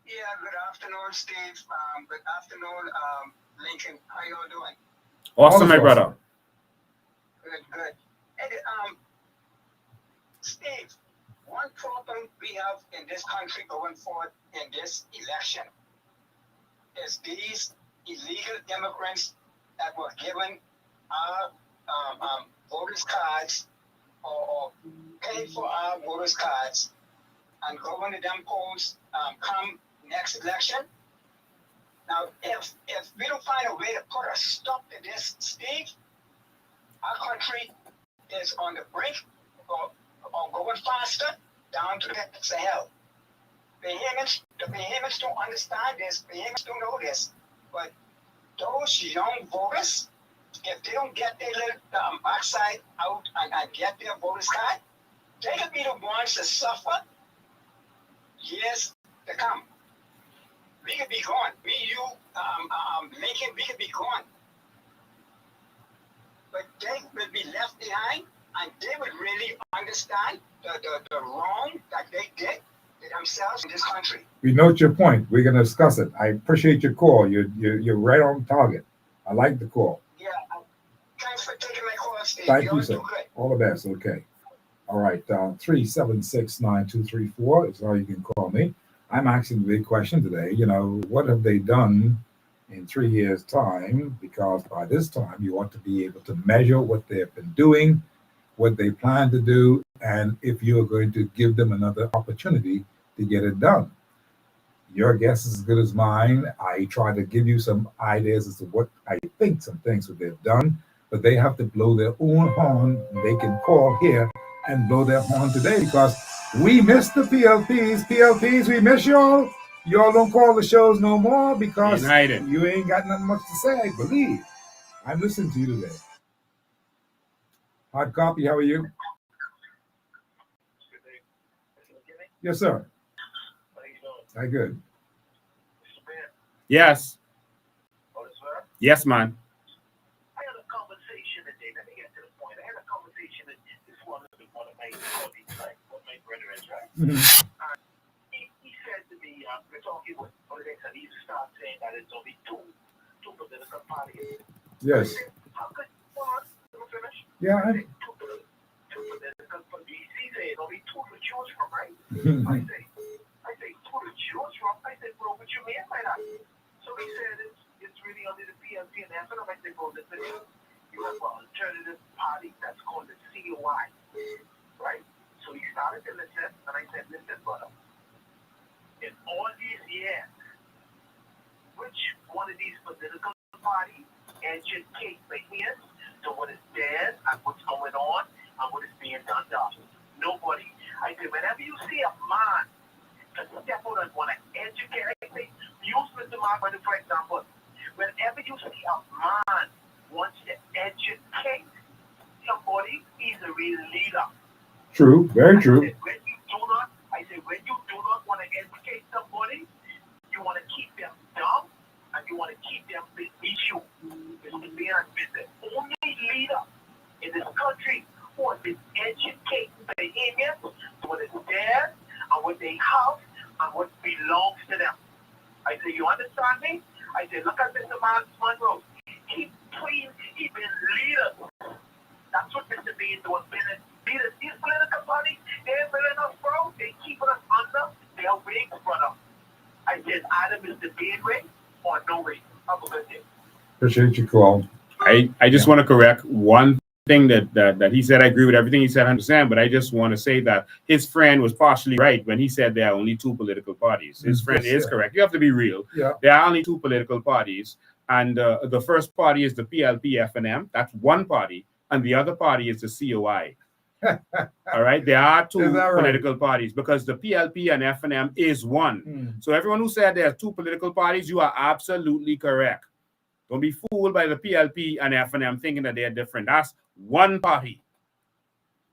Yeah, good afternoon, Steve. Good afternoon, Lincoln. How y'all doing? Awesome, my brother. Good. And, Steve, one problem we have in this country going forward in this election is these illegal immigrants that were given our voters' cards or paid for our voters' cards and go into them polls come next election. Now, if we don't find a way to put a stop to this, Steve, our country is on the brink or going faster down to the pits of hell. The Bahamians don't understand this. Bahamians don't know this. But those young voters, if they don't get their little backside out and get their voters card, they could be the ones to suffer years to come. We could be gone. Lincoln, we could be gone. But they will be left behind, and they would really understand the wrong that they did to themselves in this country. We note your point. We're going to discuss it. I appreciate your call. You're right on target. I like the call. Yeah. Thanks for taking my call, Steve. Thank you, sir. All the best. Okay. All right. 376-9234 is how you can call me. I'm asking the big question today. You know, what have they done in 3 years' time? Because by this time, you ought to be able to measure what they've been doing, what they plan to do, and if you are going to give them another opportunity to get it done. Your guess is as good as mine. I try to give you some ideas as to what I think some things that they've done, but they have to blow their own horn. They can call here and blow their horn today because we miss the PLPs. PLPs, we miss y'all. Y'all don't call the shows no more because you ain't got nothing much to say. Believe. I'm listening to you today. Hard copy, how are you? Yes, sir. Hi, good. Yes. Yes, man. I had a conversation today. Let me get to the point. I had a conversation with this one of my colleagues, right? One of my brethren, right? He said to me, we're talking with politics, and he started saying that it's only two political parties. Yes. How could you finish? Yeah. Two political parties. He said only two to choose from, right? I say two to choose from. I said, bro, what you mean by that? So he said it's really only the PLP and FNM. I said, bro, listen, you have an alternative party that's called the COI, right? So he started to listen, and I said, listen, brother, in all these years, which one of these political parties educate Bahamians to what is there and what's going on and what is being done to us? Nobody. I said, whenever you see a man to step out and want to educate, I say, use Mr. Marvin, for example, whenever you see a man wants to educate somebody, he's a real leader. True, very true. I say, when you do not want to educate somebody, you want to keep them dumb and you want to keep them beneath you. Mr. Leon is the only leader in this country who has been educating Bahamians to what is theirs and what they have and what belongs to them. I say, you understand me? I say, look at Mr. Monroe. He been leaders. That's what Mr. Bean doing. Leaders. These political parties, they're building us, bro. They keeping us under their wings, brother. I said, either Mr. Bean way or no way. Have a good day. Appreciate your call. I just want to correct one thing that he said. I agree with everything he said, 100%, but I just want to say that his friend was partially right when he said there are only two political parties. His friend is correct. You have to be real. Yeah. There are only two political parties. And the first party is the PLP FNM. That's one party. And the other party is the COI. All right. There are two political parties because the PLP and FNM is one. So everyone who said there are two political parties, you are absolutely correct. Don't be fooled by the PLP and FNM thinking that they are different. That's one party.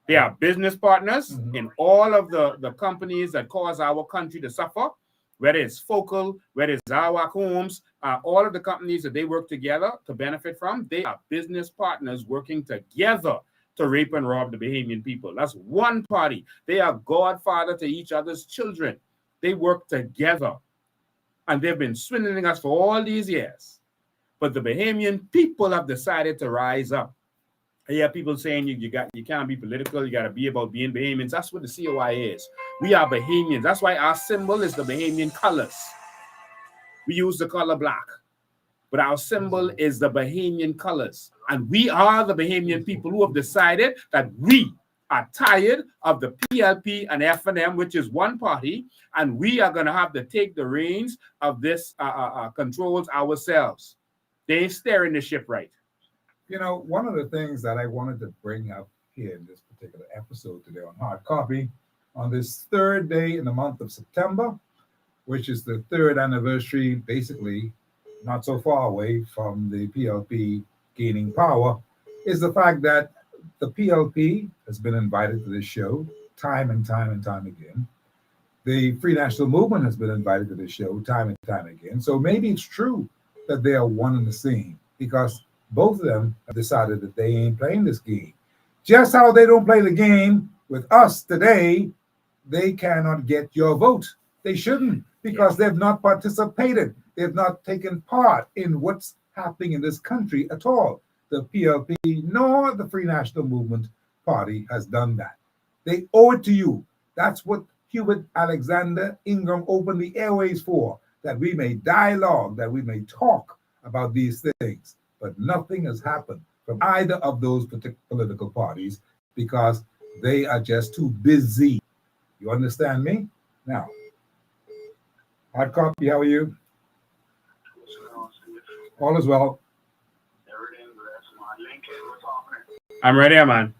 They are business partners in all of the companies that cause our country to suffer, whether it's Focal, whether it's our homes, all of the companies that they work together to benefit from, they are business partners working together to rape and rob the Bahamian people. That's one party. They are godfather to each other's children. They work together. And they've been swindling us for all these years. But the Bahamian people have decided to rise up. I hear people saying you can't be political, you got to be about being Bahamians. That's what the COI is. We are Bahamians. That's why our symbol is the Bahamian colors. We use the color black. But our symbol is the Bahamian colors. And we are the Bahamian people who have decided that we are tired of the PLP and FNM, which is one party, and we are going to have to take the reins of this controls ourselves. They ain't steering the ship right. You know, one of the things that I wanted to bring up here in this particular episode today on Hard Copy, on this third day in the month of September, which is the third anniversary, basically, not so far away from the PLP gaining power, is the fact that the PLP has been invited to this show time and time and time again. The Free National Movement has been invited to this show time and time again. So maybe it's true that they are one and the same, because both of them have decided that they ain't playing this game. Just how they don't play the game with us today, they cannot get your vote. They shouldn't, because they've not participated. They've not taken part in what's happening in this country at all. The PLP nor the Free National Movement Party has done that. They owe it to you. That's what Hubert Alexander Ingram opened the airways for, that we may dialogue, that we may talk about these things. But nothing has happened from either of those political parties because they are just too busy. You understand me? Now, Hard Copy, how are you? All is well. I'm ready, man.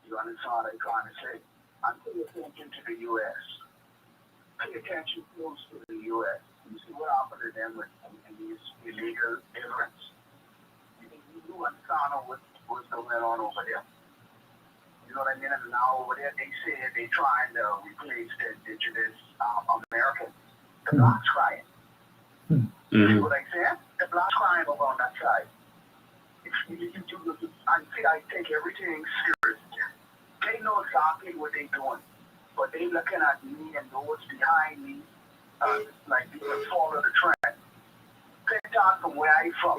You understand what I'm trying to say? I'm paying attention to the U.S. Pay attention close to the U.S. You see what happened to them in these illegal immigrants. You understand what's going on over there? You know what I mean? And now over there, they say they're trying to replace the indigenous Americans. The blacks crying. You see what I'm saying? The blacks crying over on that side. I take everything serious. They know exactly what they're doing. But they looking at me and those behind me like people follow the trend. Picked out from where I from.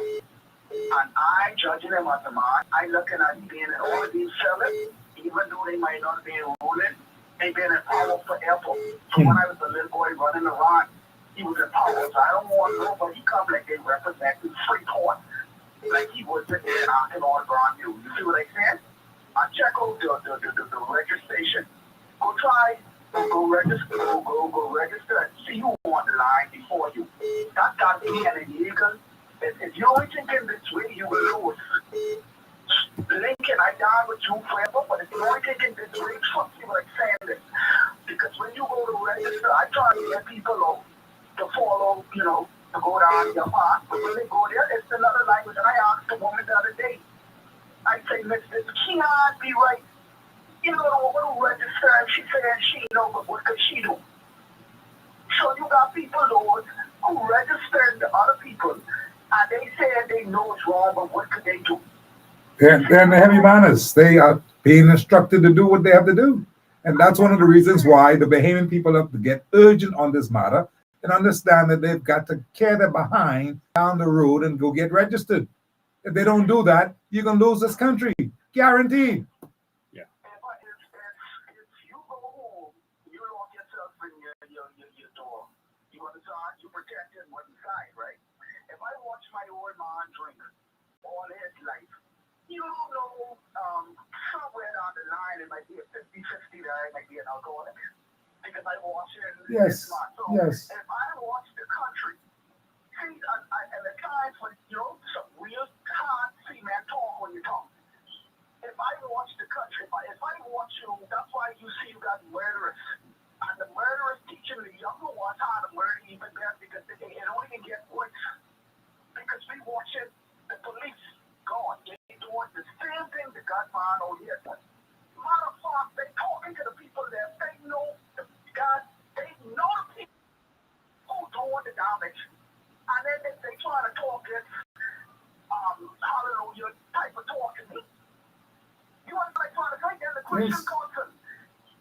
And I judging them as a man. I looking at being in all of these fellas, even though they might not be ruling, they been in power forever. So when I was a little boy running around, he was in power. So I don't want nobody come like they representing Freeport. Like he was in there knocking all around you. You see what I'm saying? I check out the registration. Go try, go register, go register and see who on the line before you. That's got to be an illegal. If you're only thinking this way, you will lose. Lincoln, I die with you forever, but if you're only thinking this way, trust me when I'm saying this. Because when you go to register, I try to get people to follow, to go down your path. But when they go there, it's another language. And I asked the woman the other day, I say, Miss, this can't be right. You know, the woman who registered, and she said she know, but what could she do? So you got people, Lord, who registered the other people, and they said they know it's wrong, but what could they do? They're in the heavy manners. They are being instructed to do what they have to do. And that's one of the reasons why the Bahamian people have to get urgent on this matter and understand that they've got to carry their behind down the road and go get registered. If they don't do that, you're going to lose this country. Guaranteed. Yeah. If you go home, you lock yourself in your door. You understand? You protected what's inside, right? If I watch my old man drink all his life, you don't know, somewhere down the line, it might be a 50-50 there, it might be an alcoholic. because I watch it. Yes, So yes. if I watch the country, see, and the times when some real hard cement talk when you talk. If I watch the country, if I watch you, that's why you see you got murderers. And the murderers teaching the younger ones how to murder even better because they don't even get worse. Because we watching the police going. They doing the same thing the gunman over here does. Matter of fact, they talking to the people there. They know the God, they know the people who doing the damage. And then they trying to talk this hallelujah type of talk to me. You know what I'm trying to say? There's a Christian concern.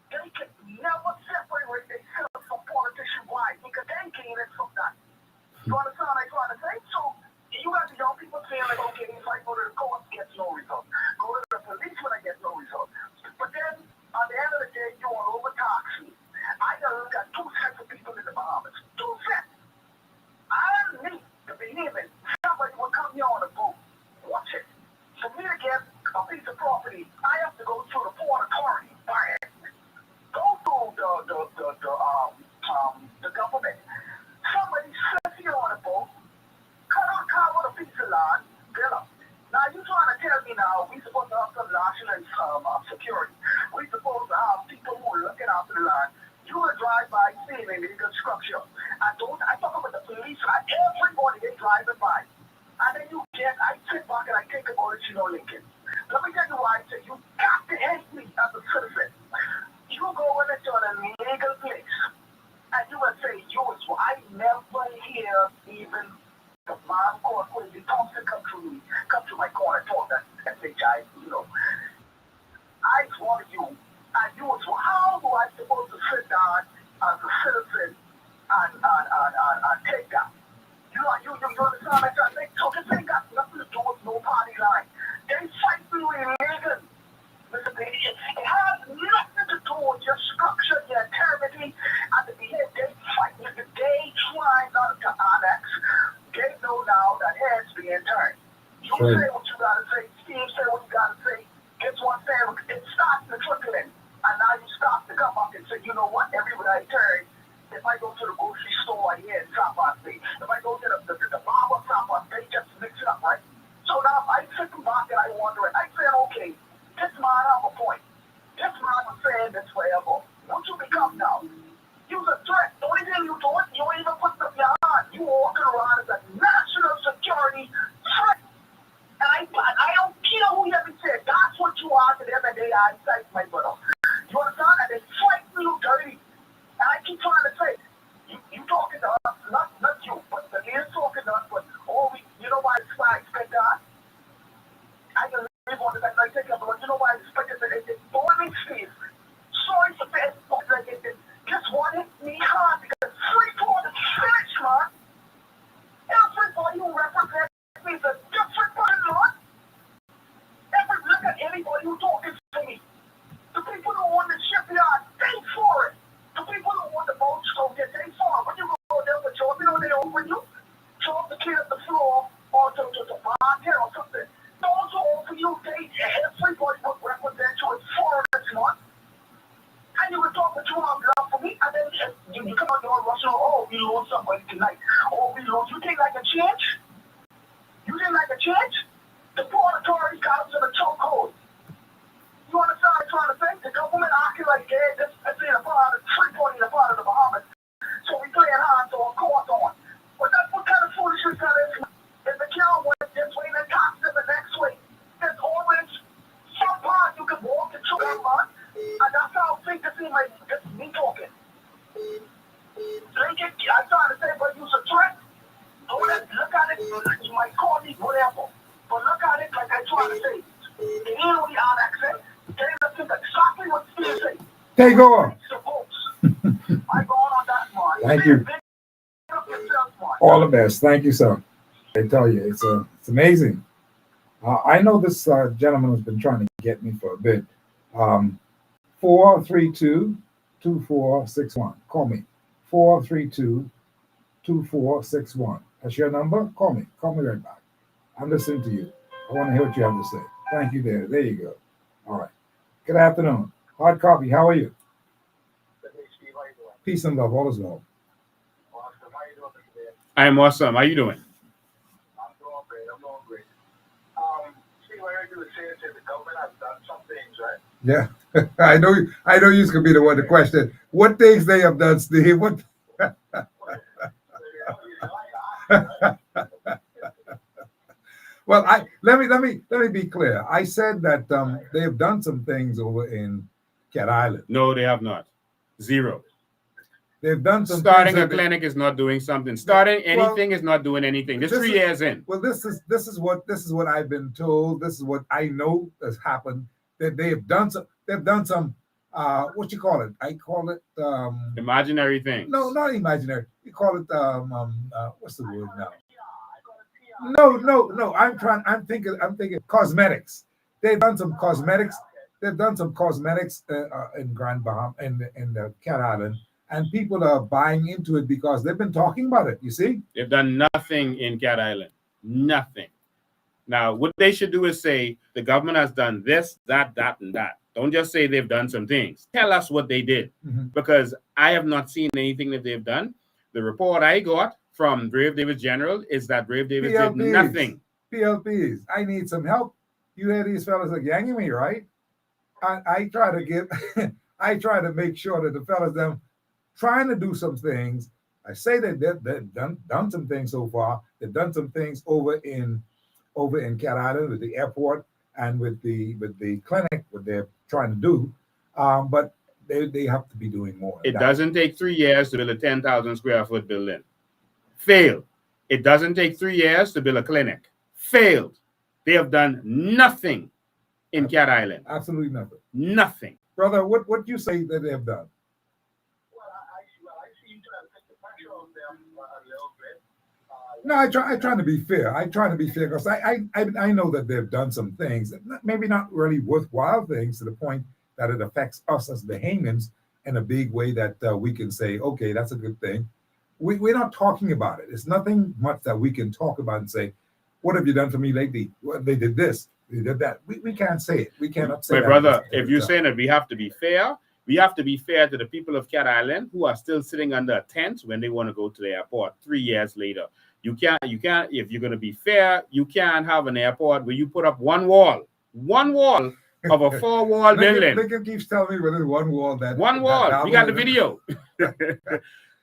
They can never separate themselves from politician. Why? Because they gain it from that. You understand what I'm trying to say? So you got the young people saying like, okay, if I go to the court, gets no result. Go to the police when I get no result. But then at the end of the day, you want to overtax me. I got two sets of people in the Bahamas. Two sets. I need to believe it. Somebody will come here on a boat. Watch it. For me to get a piece of property, I have to go through the port authority. Buy it. Go through the government. Somebody sits here on a boat, cut out a piece of land, build up. Now you trying to tell me now we supposed to have some national security. We supposed to have people who are looking after the land. You will drive by seeing illegal structure. I talk about the police, everybody they driving by. And then I sit back and I think about it, Lincoln. Let me tell you why I say you got to hate me as a citizen. You go into an illegal place and you will say, I never hear even the man called Quincy Thompson come to my corner and talk that SHI, I want you, and you was, how do I supposed to sit down as a citizen and take that? You understand what I'm saying? So this ain't got nothing to do with no party line. They fight through illegal. Listen, it has nothing to do with your structure, your integrity, and the behavior. They fight. They try not to annex. They know now that heads being turned. You say what you gotta say. Steve say what you gotta say. Guess what? It starts to trickle in. And now you stop to come up and say, you know what? Everywhere I turn, if I go to the grocery store, I hear drop on me. If I go to the barber shop, they just mix it up, right? So now I sit back and I wonder, I said, okay, this man have a point. This man was saying this forever. What you become now? You're a threat. The only thing you do it, you ain't even put up your hand. You walking around as a national security threat. And I don't care who you ever said. That's what you are to them, and they are inside my brother. You understand? And they fight you dirty. And I keep trying to say, you talking to us, not you, but the leaders talking to us, but you know why it's why I expect that? I can live on the back, like, but you know why I expect it? They don't make space. Sorry for that, like it just wanted me hard because Freeport is finished, man. Everybody who represents me is a different person, man. Look at anybody who talking to me. The people who want the shipyard, they for it. The people who want the boat stroke, they for it. When you go there with Joe, you know they open you? Show up to clean up the floor or to bartender or something. Those who open you, everybody would represent you as foreigners, man. And you would talk with you on love for me, and then you come out your Russian, we lose somebody tonight. You think like a change? You think like a change? The port authority got us in a chokehold. You understand what I'm trying to say? The government acting like this in a part of Freeport in a part of the Bahamas. So we playing hands on, court on. But that's what kind of foolishness that is. If the cow went this way, then tax them the next way. There's always some part you can walk into that man. And that's how I think this is me talking. Lincoln, I'm trying to say, but you're a threat. Look at it, you might call me whatever. But look at it like I'm trying to say. They ain't only on accent. They listen to exactly what Steve said. Take over. I go on that one. Thank you. All the best. Thank you, sir. I tell you, it's amazing. I know this gentleman has been trying to get me for a bit. 432-2461. Call me. 432-2461. That's your number? Call me. Call me right back. I'm listening to you. I want to hear what you have to say. Thank you there. There you go. All right. Good afternoon. Hard copy. How are you? Hey, Steve, how you Peace and love. All is well. Awesome. How you doing today? I'm awesome. How you doing? I'm doing great. I'm doing great. See what I heard you were saying that the government has done some things, right? Yeah, I know. I know you could be the one to question what things they have done, Steve. What? Well, I let me be clear. I said that they have done some things over in Cat Island. No, they have not. Zero. They've done some Starting things a clinic is not doing something. Starting anything is not doing anything. This 3 years in. Well, this is what I've been told. This is what I know has happened. That they have done some. They've done some. What you call it? I call it. Imaginary things. No, not imaginary. You call it. What's the word now? No. I'm thinking cosmetics. They've done some cosmetics. They've done some cosmetics in Grand Bahama in the Cat Island, and people are buying into it because they've been talking about it. You see, they've done nothing in Cat Island. Nothing. Now, what they should do is say the government has done this, that, and that. Don't just say they've done some things. Tell us what they did, because I have not seen anything that they've done. The report I got from Brave Davis General is that Brave Davis did nothing. PLPs. I need some help. You hear these fellas are ganging me, right? I try to get, I try to make sure that the fellas them trying to do some things. I say that they've done some things so far. They've done some things over in Cat Island with the airport and with the clinic, what they're trying to do. But they have to be doing more. It doesn't take 3 years to build a 10,000 square foot building. Failed. It doesn't take 3 years to build a clinic. Failed. They have done nothing in Cat Island. Absolutely nothing. Nothing. Brother, what you say that they have done? Well, I see you trying to take the pressure on them a little bit. No, I try to be fair. I try to be fair because I know that they've done some things, maybe not really worthwhile things to the point that it affects us as Bahamians in a big way that we can say, okay, that's a good thing. We're not talking about it. It's nothing much that we can talk about and say, what have you done for me lately? Well, they did this, they did that. We can't say it. We cannot say my that. Brother, if you're saying that we have to be fair, we have to be fair to the people of Cat Island who are still sitting under a tent when they want to go to the airport 3 years later. You can't, if you're going to be fair, you can't have an airport where you put up one wall of a 4-wall building. Lincoln keeps telling me whether one wall that one wall. We got the video.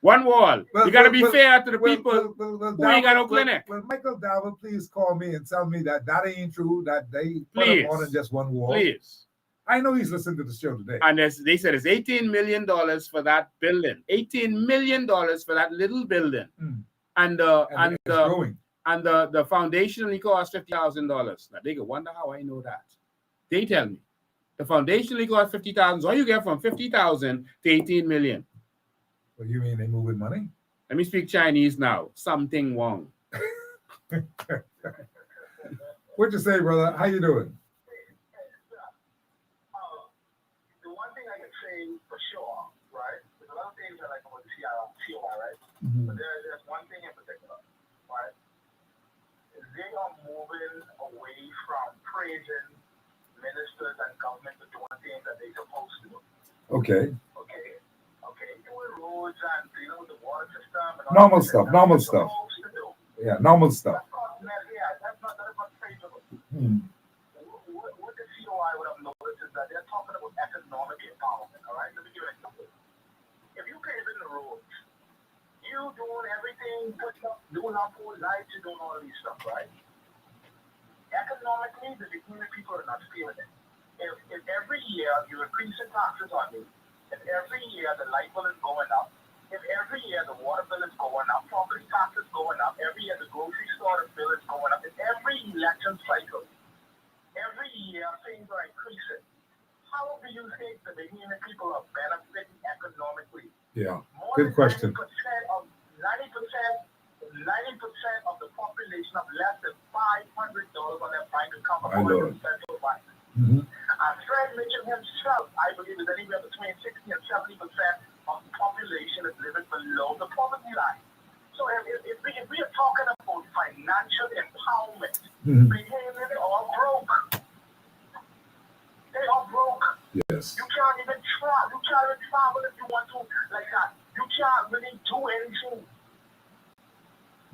One wall. You got to be fair to the people who ain't got no clinic. Well, Michael Dalva, please call me and tell me that ain't true, that they put up more than just one wall. Please. I know he's listening to the show today. And they said it's $18 million for that building. $18 million for that little building. And the foundation only cost $50,000. Now they could wonder how I know that. They tell me the foundation only cost $50,000. So you get from $50,000 to $18 million. Well, you mean they moving money? Let me speak Chinese now. Something wrong. What you say, brother? How you doing? The one thing I can say for sure, right? There's a lot of things I like about the COI, right? But there's one thing in particular, right? They are moving away from praising ministers and government for doing things that they're supposed to do. Okay. Doing roads and dealing with the water system. And normal stuff. Yeah, normal stuff. That's not praisable. What the COI would have noticed is that they're talking about economic empowerment, all right? Let me give you an example. If you paving the roads, you doing everything, doing our pool lights, you're doing all these stuff, right? Economically, the Mckinney people are not feeling it. If every year you're increasing taxes on me, if every year the light bill is going up, if every year the water bill is going up, property tax is going up, every year the grocery store bill is going up, in every election cycle, every year things are increasing. How do you think the Bahamian people are benefiting economically? Yeah, good question. 90% of the population have less than $500 on their bank account according to the central bank. Fred Mitchell himself, I believe, is anywhere between 60 and 70% of the population is living below the poverty line. So if we are talking about financial empowerment, they are broke. They are broke. Yes. You can't even travel. You can't even travel if you want to like that. can't really do anything.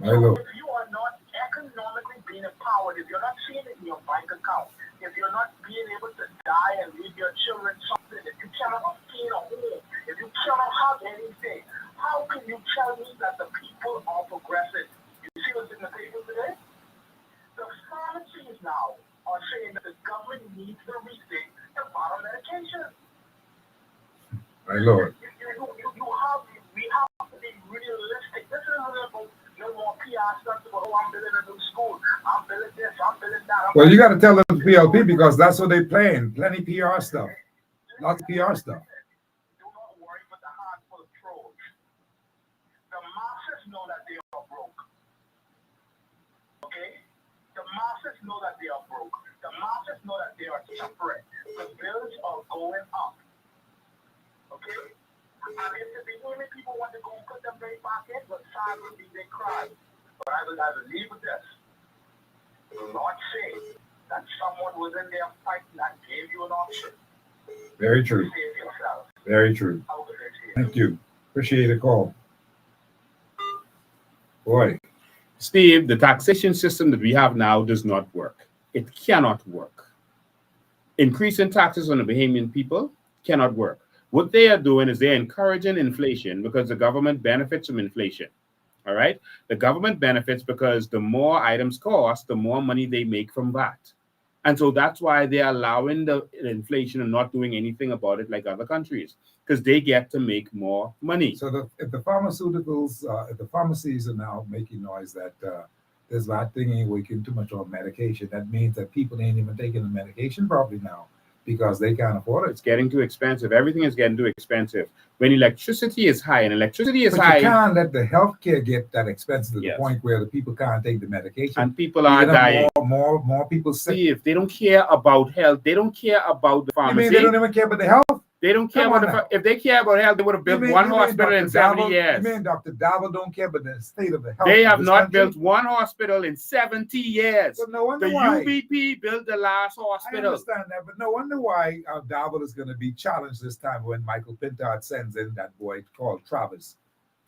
My Lord. If you are not economically being empowered, if you're not seeing it in your bank account, if you're not being able to die and leave your children something, if you cannot obtain a home, if you cannot have anything, how can you tell me that the people are progressive? You see what's in the paper today? The pharmacies now are saying that the government needs to rethink the bottle medication. My Lord. We have to be realistic. This is no more PR stuff about, oh, I'm building a new school, I'm building this, I'm building that. Well, you got to tell them PLP because that's what they're playing. Plenty PR stuff. Lots of PR stuff. Do not worry about the handful of trolls. The masses know that they are broke. Okay? The masses know that they are broke. The masses know that they are suffering. The bills are going up. Okay? And if the beginning people want to go and put them right back in, but sadly they cry. But I will leave with this. The Lord say that someone was in there fighting and gave you an option. Very true. Save yourself. Very true. How good it is. Thank you. Appreciate the call. Boy. Steve, the taxation system that we have now does not work. It cannot work. Increasing taxes on the Bahamian people cannot work. What they are doing is they're encouraging inflation because the government benefits from inflation. All right? The government benefits because the more items cost, the more money they make from that. And so that's why they're allowing the inflation and not doing anything about it like other countries, because they get to make more money. So if the pharmaceuticals, if the pharmacies are now making noise that there's that thing ain't working too much on medication, that means that people ain't even taking the medication properly now because they can't afford it. It's getting too expensive. Everything is getting too expensive. When electricity is high, and electricity is But high, you can't let the healthcare get that expensive to Yes. the point where the people can't take the medication. and people are dying. More people sick. See, if they don't care about health, they don't care about the You pharmacy. mean they don't even care about the health? They don't care Come about on the now. if they care about health, they would have built one hospital in 70 years. You mean Dr. Davo don't care about the state of the health? They of have this not country? built one hospital in 70 years. But no wonder The why. UBP built the last I hospital. understand that, but no wonder why Davo is going to be challenged this time when Michael Pintard sends in that boy called Travis.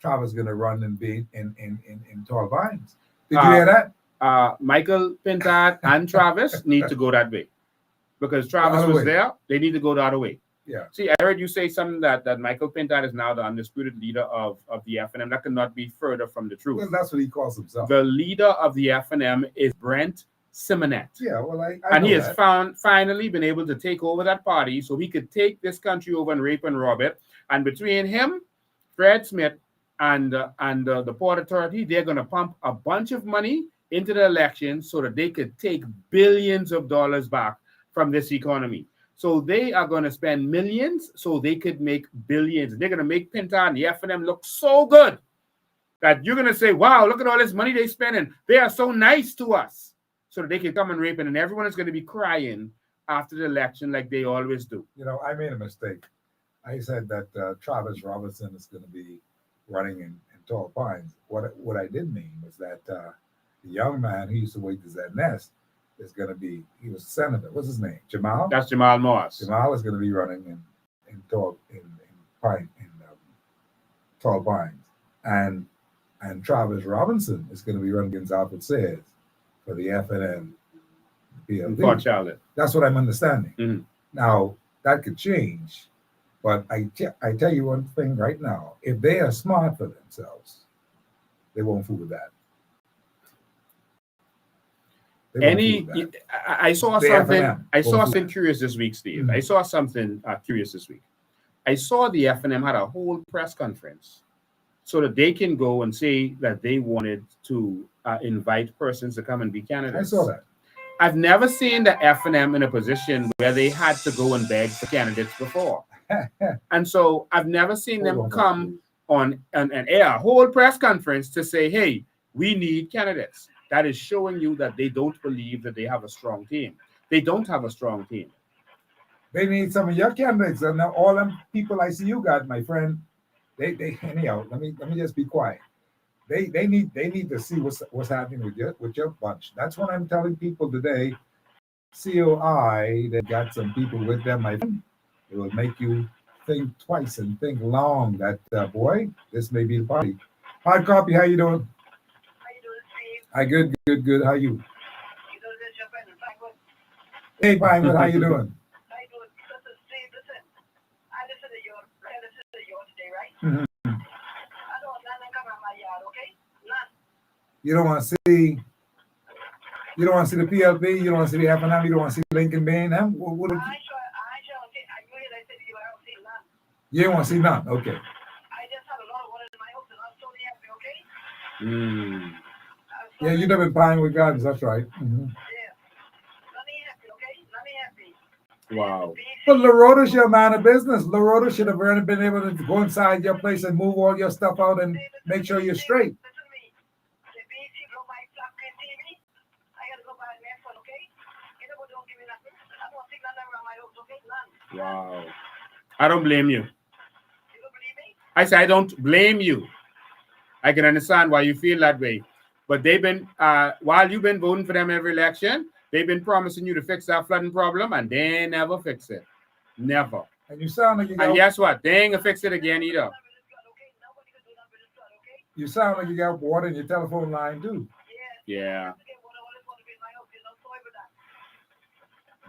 Travis is going to run and be in Tall Vines. Did you hear that? Michael Pintard and Travis need to go that way because Travis other was way. there. They need to go the other way. Yeah. See, I heard you say something that Michael Pintard is now the undisputed leader of the FNM. That cannot be further from the truth. Well, that's what he calls himself. The leader of the FNM is Brent Simonet. Yeah, well, I And know he has that. finally been able to take over that party so he could take this country over and rape and rob it. And between him, Fred Smith, and the Port Authority, they're going to pump a bunch of money into the election so that they could take billions of dollars back from this economy. So they are going to spend millions so they could make billions. They're going to make Pintard and the FNM look so good that you're going to say, wow, look at all this money they're spending. They are so nice to us. So that they can come and rape it. And everyone is going to be crying after the election like they always do. You know, I made a mistake. I said that Travis Robertson is going to be running in Tall Pines. What I did mean was that the young man who used to wait to that nest is going to be, he was a senator. What's his name? Jamal? That's Jamal Moss. Jamal is going to be running in Tall Pines. And Travis Robinson is going to be running against Alfred Sayers for the FNM Fort PLP. Charlotte. That's what I'm understanding. Mhm. Now, that could change. But I tell you one thing right now. If they are smart for themselves, they won't fool with that. I saw The something. FNM. I saw something curious this week, Steve. Mhm. I saw something curious this week. I saw the FNM had a whole press conference so that they can go and say that they wanted to invite persons to come and be candidates. I saw that. I've never seen the FNM in a position where they had to go and beg for candidates before. And so I've never seen them come on and air a whole press conference to say, hey, we need candidates. That is showing you that they don't believe that they have a strong team. They don't have a strong team. They need some of your candidates, and now all them people I see you got, my friend. They anyhow. Let me just be quiet. They need to see what's happening with your bunch. That's what I'm telling people today. COI, they got some people with them, my friend. It will make you think twice and think long that boy, this may be the party. Hard copy, how you doing? How you doing, Steve? Hi, good. How you? You doing this, your friend? Fine, Hey, Pinewood, how you doing? how you doing? Listen, Steve, listen. I listen to your today, right? Mhm. I don't come out my yard, okay? None. You don't want to see. You don't want to see the PLP. You don't want to see the F&M. You don't want to see Lincoln Bain. Huh? What, I ain't sure, okay. I knew it, I said to you, I don't see none. you don't want to see none. Okay. I just had a lot of water in my house and I'm so happy, okay? Mm. I'm so Yeah, you happy. live in Pinewood Gardens. That's right. Mhm. Yeah. Let me happy, okay? Let me happy. Wow. But LaRota's your man of business. LaRota should have really been able to go inside your place and move all your stuff out and make sure you're straight. Listen to me. The BC go buy flat screen TV. I gotta go buy the next one, okay? You know what, don't give me nothing. I don't see nothing around my house, okay? None. Wow. I don't blame you. You don't believe me? I say I don't blame you. I can understand why you feel that way. But they've been, while you've been voting for them every election, they've been promising you to fix that flooding problem, and they never fix it. Never. And you sound like you And got. guess what? They ain't gonna fix it again either. Nobody can do nothing with this flood, okay? You sound like you got water in your telephone line too. Yeah. Yeah. I have to get water. All this water in my house, you know? Sorry for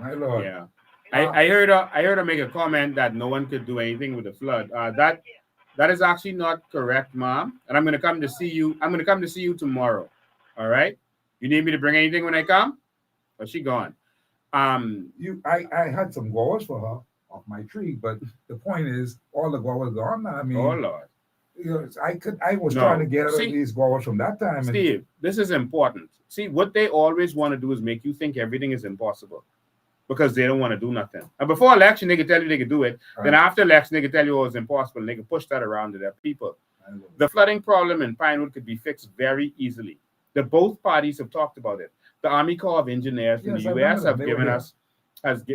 that. My Lord. Yeah. I heard her make a comment that no one could do anything with the flood. That is actually not correct, Mom. And I'm gonna come to see you. I'm gonna come to see you tomorrow. All right. You need me to bring anything when I come? Or she gone? I had some guavas for her off my tree, but the point is, all the guavas gone now. I mean, Oh Lord. you know, I was No. trying to get See, these guavas from that time. And Steve, this is important. See, what they always want to do is make you think everything is impossible because they don't want to do nothing. And before election, they can tell you they can do it. Right. Then after election, they can tell you, oh, it's impossible. And they can push that around to their people. The flooding problem in Pinewood could be fixed very easily. Both parties have talked about it. The Army Corps of Engineers from Yes, the I U.S. remember have them. They were given here. us,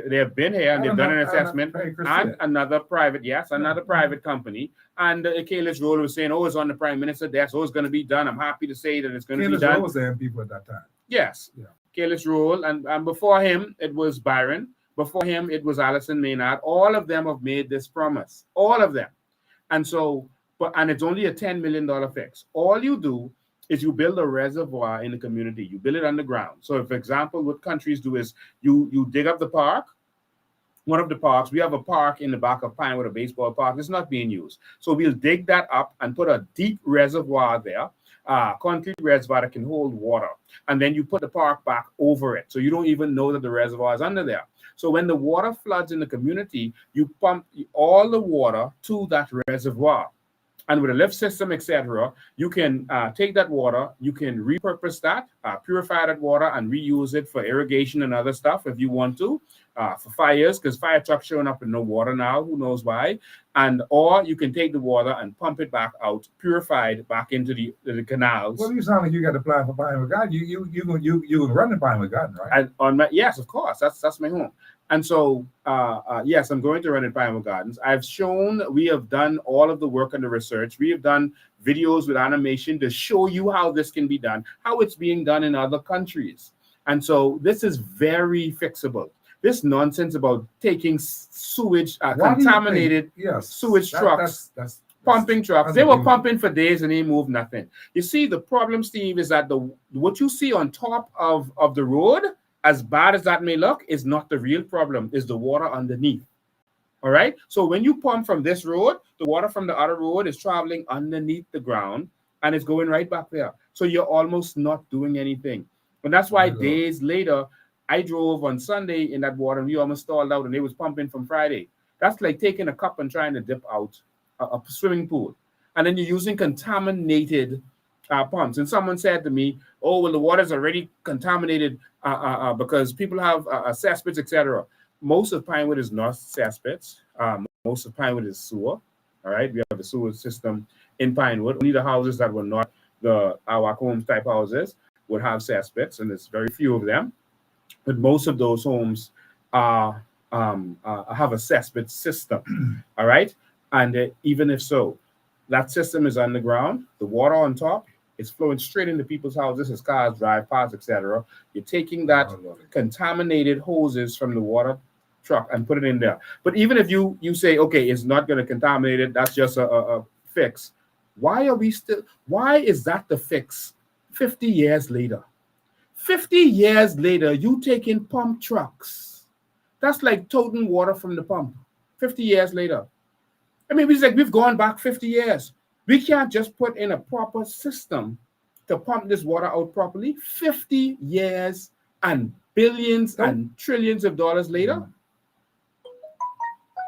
they have been here and they've done an assessment. And another private, another private company. And Kayla's role was saying, oh, it's on the Prime Minister desk. Oh, it's going to be done. I'm happy to say that it's going to be done. was there people at that time. Yes. Yeah. Kayla's role. And before him, it was Byron. Before him, it was Alison Maynard. All of them have made this promise. All of them. And so, and it's only a $10 million fix. All you do is you build a reservoir in the community. You build it underground. So, for example, what countries do is you dig up the park. One of the parks, we have a park in the back of Pinewood, a baseball park. It's not being used. So we'll dig that up and put a deep reservoir there, concrete reservoir that can hold water. And then you put the park back over it. So you don't even know that the reservoir is under there. So when the water floods in the community, you pump all the water to that reservoir. And with a lift system, etc., you can take that water, you can repurpose that, purify that water, and reuse it for irrigation and other stuff if you want to, for fires, because fire trucks showing up with no water now, who knows why. And or you can take the water and pump it back out, purified back into the canals. Well, you sound like you got a plan for Pinewood Garden. You run the Pinewood Garden, right? And yes, of course, that's my home. And so, yes, I'm going to run in Pinewood Gardens. I've shown, we have done all of the work and the research. We have done videos with animation to show you how this can be done, how it's being done in other countries. And so this is very fixable. This nonsense about taking sewage, contaminated sewage trucks, pumping trucks. They were pumping for days and they moved nothing. You see, the problem, Steve, is that what you see on top of the road, as bad as that may look, is not the real problem, is the water underneath. All right? So when you pump from this road, the water from the other road is traveling underneath the ground and it's going right back there. So you're almost not doing anything. And that's why days later, I drove on Sunday in that water and we almost stalled out and they was pumping from Friday. That's like taking a cup and trying to dip out a swimming pool. And then you're using contaminated pumps. And someone said to me, oh, well, the water's already contaminated because people have cesspits, etc. Most of Pinewood is not cesspits. Most of Pinewood is sewer. All right, we have a sewer system in Pinewood. Only the houses that were not our homes type houses would have cesspits, and there's very few of them. But most of those homes have a cesspit system. All right, and even if so, that system is underground. The water on top is flowing straight into people's houses as cars drive past, etc. You're taking that contaminated hoses from the water truck and put it in there. But even if you say, okay, it's not going to contaminate it, that's just a fix. Why is that the fix 50 years later? 50 years later, you take in pump trucks. That's like toting water from the pump 50 years later. I mean, we've gone back 50 years. We can't just put in a proper system to pump this water out properly 50 years and billions and trillions of dollars later.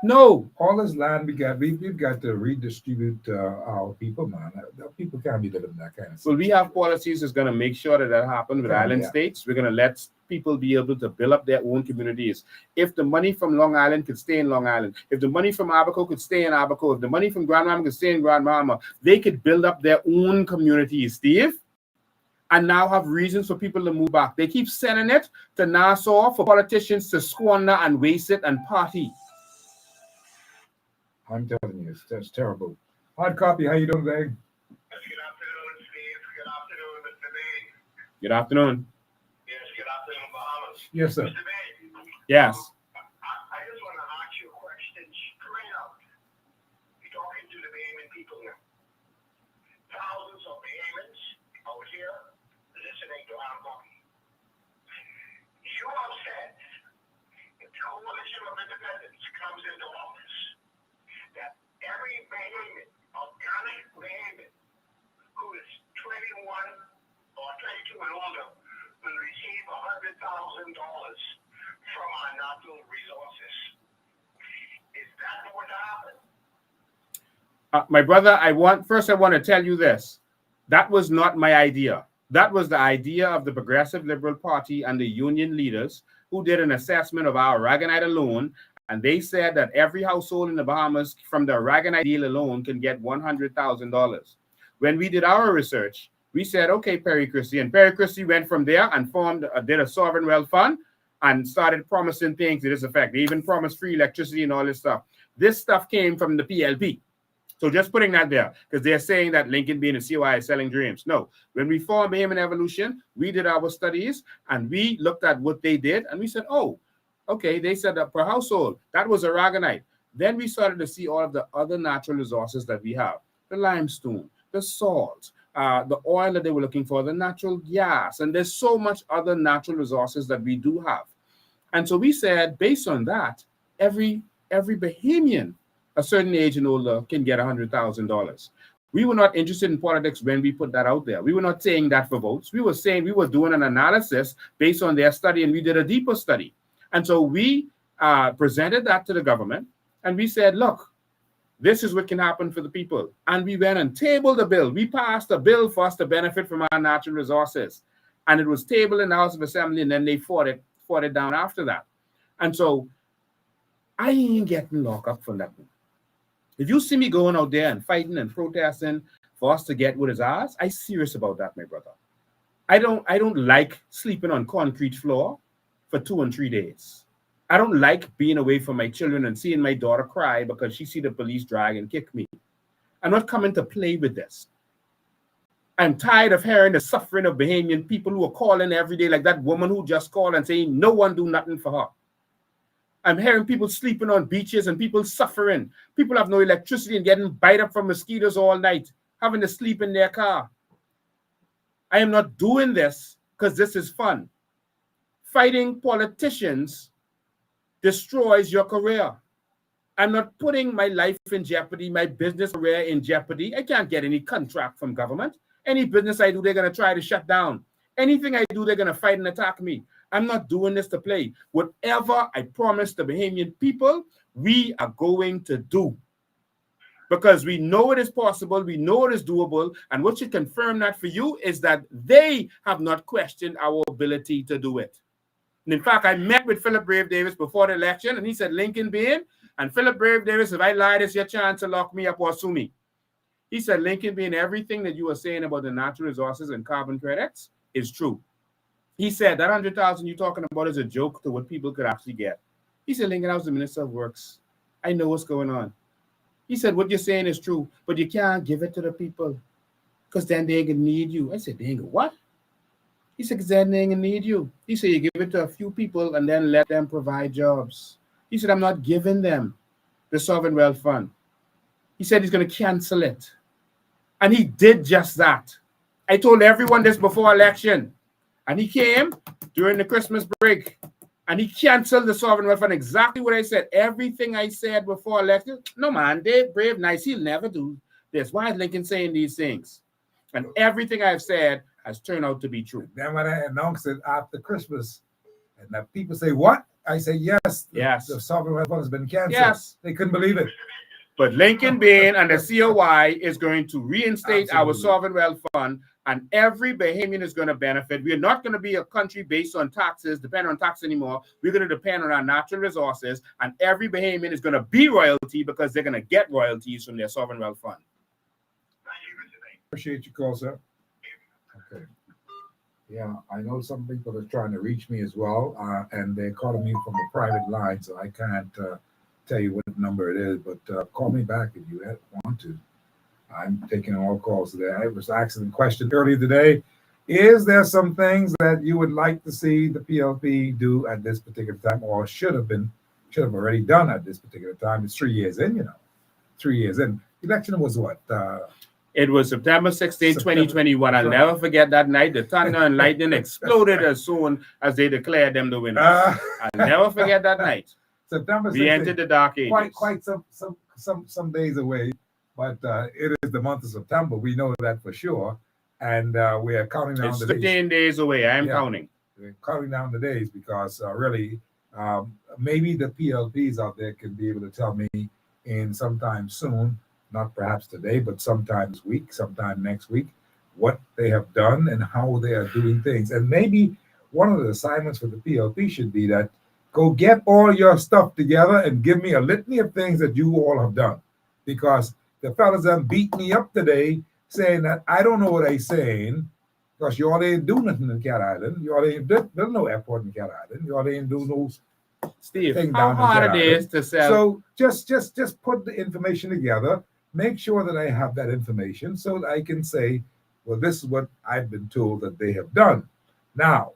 No. All this land we've got to redistribute our people, man. People can't be living in that kind of situation. Well, we have policies that's going to make sure that happens with island states. We're going to let people be able to build up their own communities. If the money from Long Island could stay in Long Island, if the money from Abaco could stay in Abaco, if the money from Grandmama could stay in Grandmama, they could build up their own communities, Steve, and now have reasons for people to move back. They keep sending it to Nassau for politicians to squander and waste it and party. I'm telling you, that's terrible. Hard copy, how you doing, Greg? Good afternoon, Steve. Good afternoon, Mr. Bain. Good afternoon. Yes, good afternoon, Bahamas. Yes, sir. Mr. Bain. Yes. I just want to ask you a question straight out. You're talking to the Bahamian people now. Thousands of Bahamians out here listening to our talking. You have said if the coalition of independence comes into office, that every Bahamian, organic Bahamian, who is 21 or 22 and older, will receive $100,000 from our natural resources. Is that going to happen? My brother, I want to tell you this. That was not my idea. That was the idea of the Progressive Liberal Party and the union leaders who did an assessment of our Aragonite alone. And they said that every household in the Bahamas from the Aragonite deal alone can get $100,000. When we did our research, we said, okay, Perry Christie. And Perry Christie went from there and did a sovereign wealth fund and started promising things to this effect. They even promised free electricity and all this stuff. This stuff came from the PLP. So just putting that there, because they're saying that Lincoln being a COI is selling dreams. No, when we formed Bahamian Evolution, we did our studies and we looked at what they did and we said, oh, okay, they said that per household, that was Aragonite. Then we started to see all of the other natural resources that we have, the limestone, the salt, the oil that they were looking for, the natural gas, and there's so much other natural resources that we do have. And so we said, based on that, every Bahamian, a certain age and older, can get $100,000. We were not interested in politics when we put that out there. We were not saying that for votes. We were saying we were doing an analysis based on their study, and we did a deeper study. And so we presented that to the government, and we said, look, this is what can happen for the people. And we went and tabled a bill. We passed a bill for us to benefit from our natural resources. And it was tabled in the House of Assembly, and then they fought it down after that. And so I ain't getting locked up for nothing. If you see me going out there and fighting and protesting for us to get what is ours, I'm serious about that, my brother. I don't like sleeping on concrete floor for 2 and 3 days. I don't like being away from my children and seeing my daughter cry because she see the police drag and kick me. I'm not coming to play with this. I'm tired of hearing the suffering of Bahamian people who are calling every day, like that woman who just called and saying no one do nothing for her. I'm hearing people sleeping on beaches and people suffering. People have no electricity and getting bite up from mosquitoes all night, having to sleep in their car. I am not doing this because this is fun. Fighting politicians destroys your career. I'm not putting my life in jeopardy, my business career in jeopardy. I can't get any contract from government. Any business I do, they're going to try to shut down. Anything I do, they're going to fight and attack me. I'm not doing this to play. Whatever I promised the Bahamian people, we are going to do. Because we know it is possible, we know it is doable, and what should confirm that for you is that they have not questioned our ability to do it. And in fact, I met with Philip Brave Davis before the election, and he said, Lincoln Bean, and Philip Brave Davis, if I lied, it's your chance to lock me up or sue me. He said, Lincoln Bean, everything that you are saying about the natural resources and carbon credits is true. He said, that 100,000 you're talking about is a joke to what people could actually get. He said, Lincoln, I was the Minister of Works. I know what's going on. He said, what you're saying is true, but you can't give it to the people because then they ain't gonna need you. I said, they ain't gonna what? He said, because then they ain't gonna need you. He said, you give it to a few people and then let them provide jobs. He said, I'm not giving them the sovereign wealth fund. He said he's going to cancel it. And he did just that. I told everyone this before election. And he came during the Christmas break and he canceled the sovereign wealth fund. Exactly what I said. Everything I said before election. No, man, they brave, nice. He'll never do this. Why is Lincoln saying these things? And everything I've said has turned out to be true. Then when I announced it after Christmas, and that people say, what? I say, yes. The sovereign wealth fund has been canceled. Yes. They couldn't believe it. But Lincoln Bain and the COI is going to reinstate our sovereign wealth fund, and every Bahamian is going to benefit. We are not going to be a country based on taxes, depend on tax anymore. We're going to depend on our natural resources, and every Bahamian is going to be royalty because they're going to get royalties from their sovereign wealth fund. Appreciate your call, sir. Okay. Yeah, I know some people are trying to reach me as well, and they're calling me from a private line, so I can't tell you what number it is, but call me back if you want to. I'm taking all calls today. I was asking a question earlier today. Is there some things that you would like to see the PLP do at this particular time, or should have already done at this particular time? It's 3 years in, 3 years in. Election was what? It was September 16, 2021. I'll never forget that night. The thunder and lightning exploded as soon as they declared them the winners. I'll never forget that night. September 16th. We entered the dark ages. Quite some days away, but it is the month of September. We know that for sure, and we are counting down the days. 15 days away. I am counting. We're counting down the days because really, maybe the PLPs out there can be able to tell me in sometime soon. Not perhaps today, but sometime next week, what they have done and how they are doing things. And maybe one of the assignments for the PLP should be that go get all your stuff together and give me a litany of things that you all have done. Because the fellas that beat me up today saying that I don't know what they're saying because you all ain't do nothing in Cat Island. You all ain't built no airport in Cat Island. You all ain't do no Steve, how hard it is to sell. So just put the information together. Make sure that I have that information so that I can say, well, this is what I've been told that they have done. Now,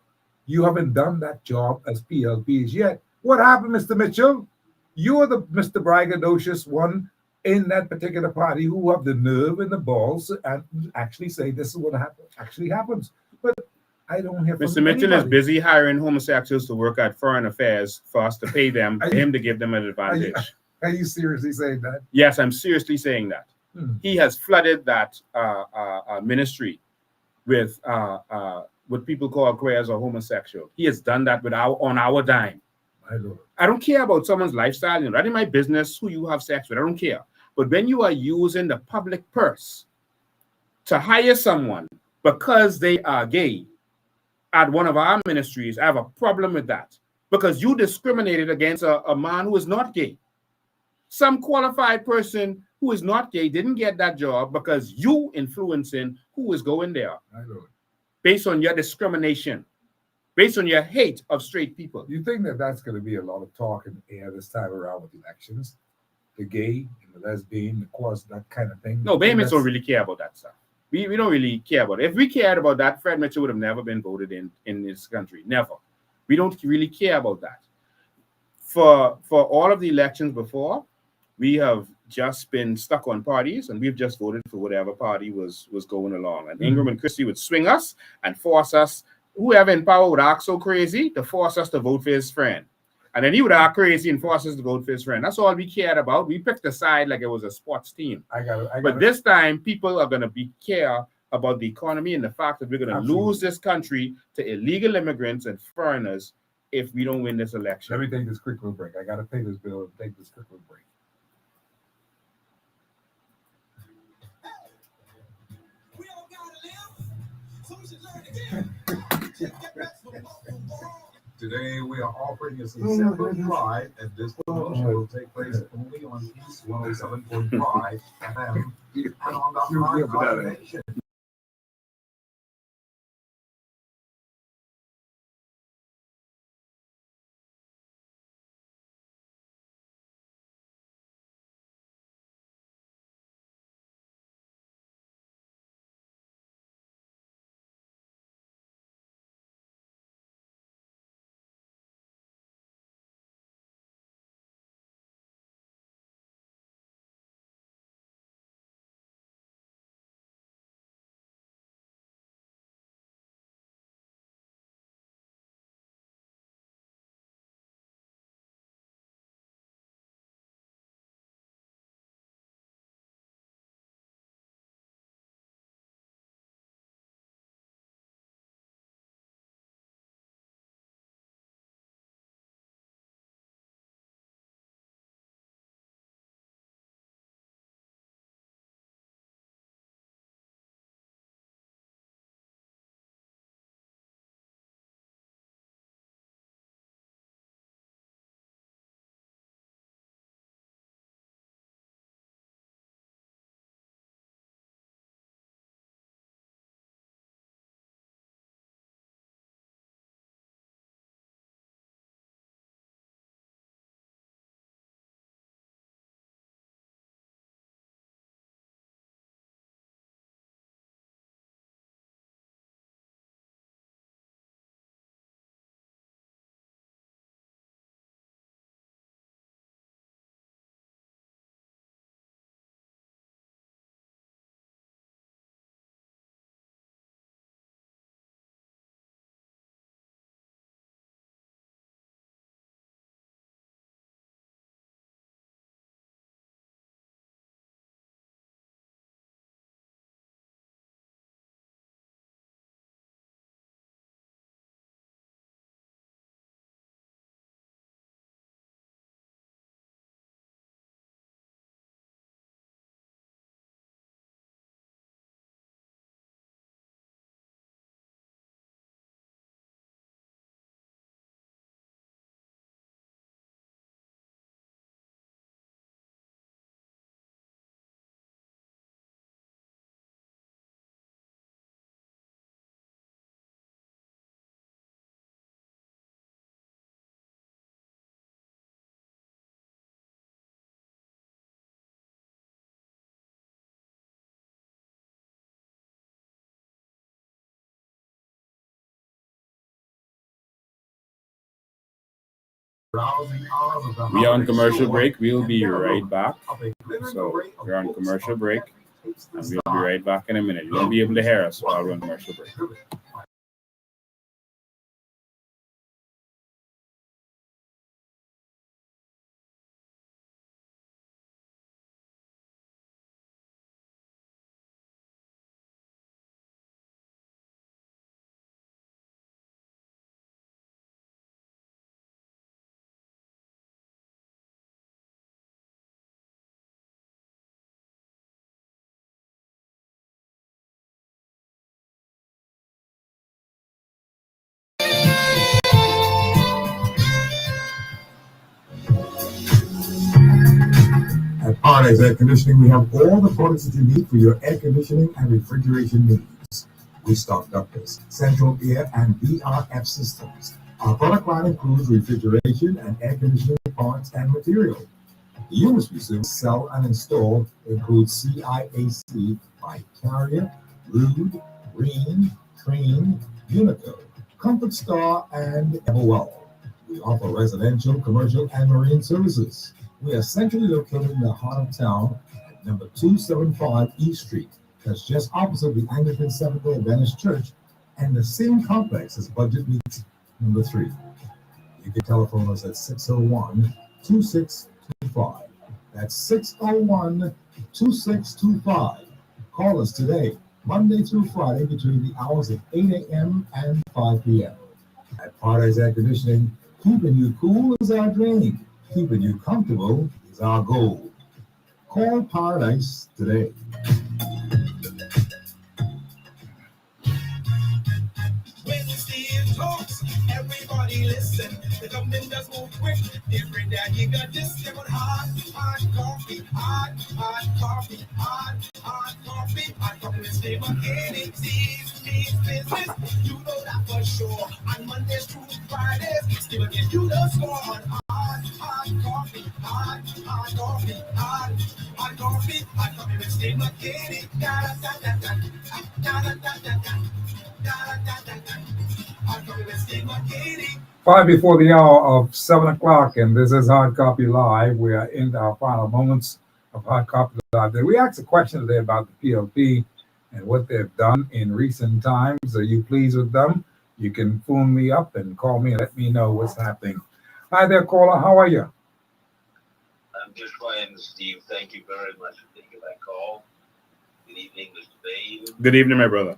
you haven't done that job as PLPs yet. What happened, Mr. Mitchell? You're the Mr. Braggadocious one in that particular party who have the nerve and the balls and actually say this is what actually happens. But I don't hear from Mr. Mitchell anybody. is busy hiring homosexuals to work at foreign affairs for us to pay them, for him to give them an advantage. Are you seriously saying that? Yes, I'm seriously saying that. He has flooded that ministry with what people call queers or homosexual. He has done that on our dime. I don't care about someone's lifestyle. Not in my business who you have sex with. I don't care. But when you are using the public purse to hire someone because they are gay at one of our ministries, I have a problem with that. Because you discriminated against a man who is not gay. Some qualified person who is not gay didn't get that job because you influencing who is going there based on your discrimination, based on your hate of straight people. You think that that's going to be a lot of talk in the air this time around with elections? The gay and the lesbian, the queers, that kind of thing? No, Bahamians don't really care about that stuff. We don't really care about it. If we cared about that, Fred Mitchell would have never been voted in this country. Never. We don't really care about that. For all of the elections before, we have just been stuck on parties, and we've just voted for whatever party was going along. And Ingram and Christie would swing us and force us. Whoever in power would act so crazy to force us to vote for his friend. And then he would act crazy and force us to vote for his friend. That's all we cared about. We picked a side like it was a sports team. But this time, people are going to care about the economy and the fact that we're going to lose this country to illegal immigrants and foreigners if we don't win this election. Let me take this quick little break. I got to pay this bill and take this quick little break. Today we are offering a simple ride, and this promotion will take place only on Peace 107.5 FM and on the Hard Rock Nation. We are on commercial break. We'll be right back. So we're on commercial break, and we'll be right back in a minute. You won't be able to hear us while we're on commercial break. At Paradise Air Conditioning, we have all the products that you need for your air conditioning and refrigeration needs. We stock ductless, central air, and VRF systems. Our product line includes refrigeration and air conditioning parts and material. The units we sell and install include CIAC by Carrier, Rude, Green, Train, Unico, Comfort Star, and Everwell. We offer residential, commercial, and marine services. We are centrally located in the heart of town at number 275 East Street. That's just opposite the Anglican Seventh-day Adventist Church and the same complex as Budget Meets number 3. You can telephone us at 601-2625. That's 601-2625. Call us today, Monday through Friday, between the hours of 8 a.m. and 5 p.m. At Paradise Air Conditioning, keeping you cool is our dream. Keeping you comfortable is our goal. Call Paradise today. When the Steve talks, everybody listen. The government does move quick. Every day you got this. They want hot coffee, hot coffee, hot coffee, hot coffee with Steve Mckinney. Steve's business, you know that for sure. On Mondays through Fridays, Steve Mckinney, you the score on hot coffee, hot coffee, hot coffee, hot coffee with Steve Mckinney. Da da da da da da da da da da. 5 before the hour of 7 o'clock, and this is Hard Copy Live. We are in our final moments of Hard Copy Live. We asked a question today about the PLP and what they've done in recent times. Are you pleased with them? You can phone me up and call me and let me know what's happening. Hi there, caller. How are you? I'm just fine, Steve. Thank you very much for taking my call. Good evening, Mr. Bain. Good evening, my brother.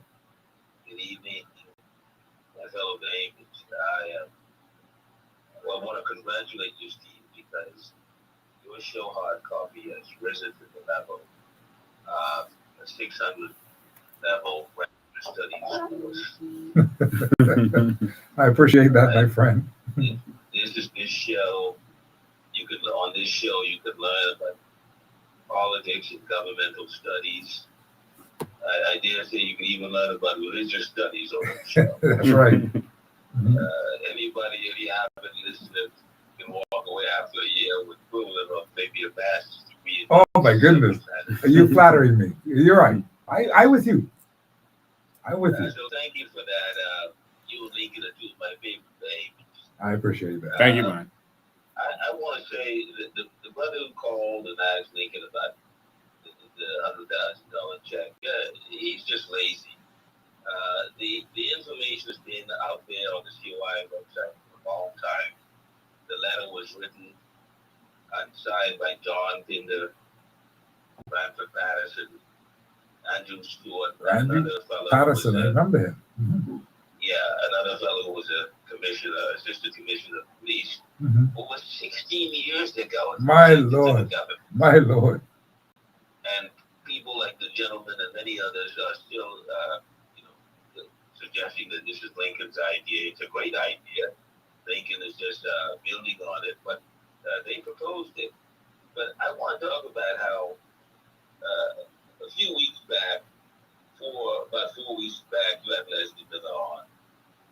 Good evening, my fellow neighbors. I want to congratulate you, Steve, because your show Hard Copy has risen to the level of a 600 level studies course. I appreciate that, my friend. This show. On this show you could learn about politics and governmental studies. I dare say you can even learn about religious studies on the show. That's right. Anybody, if you happen to listen to, can walk away after a year with equivalent of maybe a master's degree. Oh my goodness. Are you flattering me? You're right. I with you. I'm with you. So thank you for that. You and Lincoln are two of my favorite babies. I appreciate that. Thank you, man. I want to say that the brother who called and asked Lincoln about the $100,000 check, he's just lazy. The information has been out there on the COI website for a long time. The letter was written and signed by John Pinder, Bradford Patterson, Andrew Stewart, another fellow. Patterson, I remember him. Mm-hmm. Yeah, another fellow who was a commissioner, assistant commissioner of police. Mm-hmm. Over 16 years ago. My Lord. My Lord. And people like the gentleman and many others are still, suggesting that this is Lincoln's idea. It's a great idea. Lincoln is just building on it, but they proposed it. But I want to talk about how a few weeks back, about 4 weeks back, you had Leslie Miller on.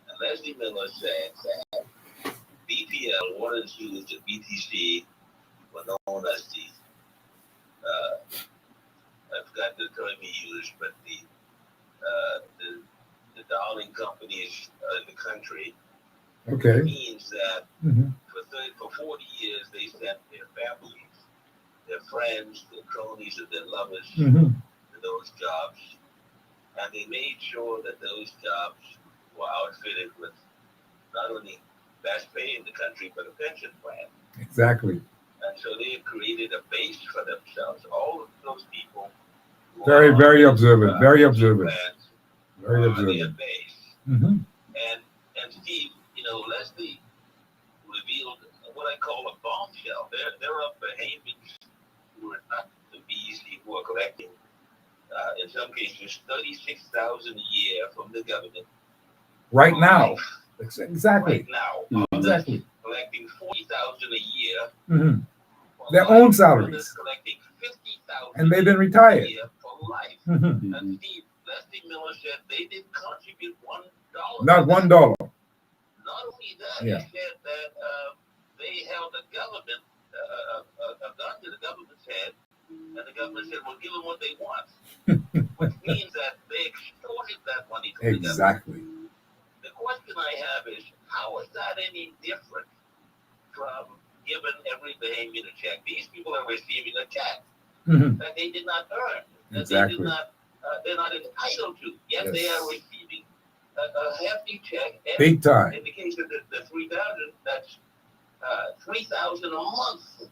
And Leslie Miller said that BPL, water and sewage, and BTC were known as the, I forgot the term he used, but the darling companies in the country. Okay. It means that for 4 friends, their cronies, and their lovers Mhm. to those jobs. And they made sure that those jobs were outfitted with not only best pay in the country, but a pension plan. Exactly. And so they created a base for themselves. All of those people who Very, are on very these, observant. Very pension observant. plans Very are their observant. base. Mhm. And Steve, Leslie revealed what I call a bombshell. There are Bahamians who are not the easy who are collecting, in some cases, $36,000 a year from the government. Right for now. life. Exactly. Right now, Mhm. Exactly. collecting $40,000 a year. Mhm. For Their life. own Others salaries. collecting $50,000 And they've been a retired. year for life. Mhm. And Steve, Leslie Miller said they didn't contribute $1. Not to that. $1. Not only that, Yeah. he said that they held a government, a gun to the government's head, and the government said, "Well, give them what they want," which means that they extorted that money from the government. Exactly. The question I have is, how is that any different from giving every Bahamian a check? These people are receiving a check Mhm. that they did not earn, that Exactly. they're not entitled to, yet they Yes. are receiving a hefty check. And Big time. in the case of the 3,000, that's $3,000 a month.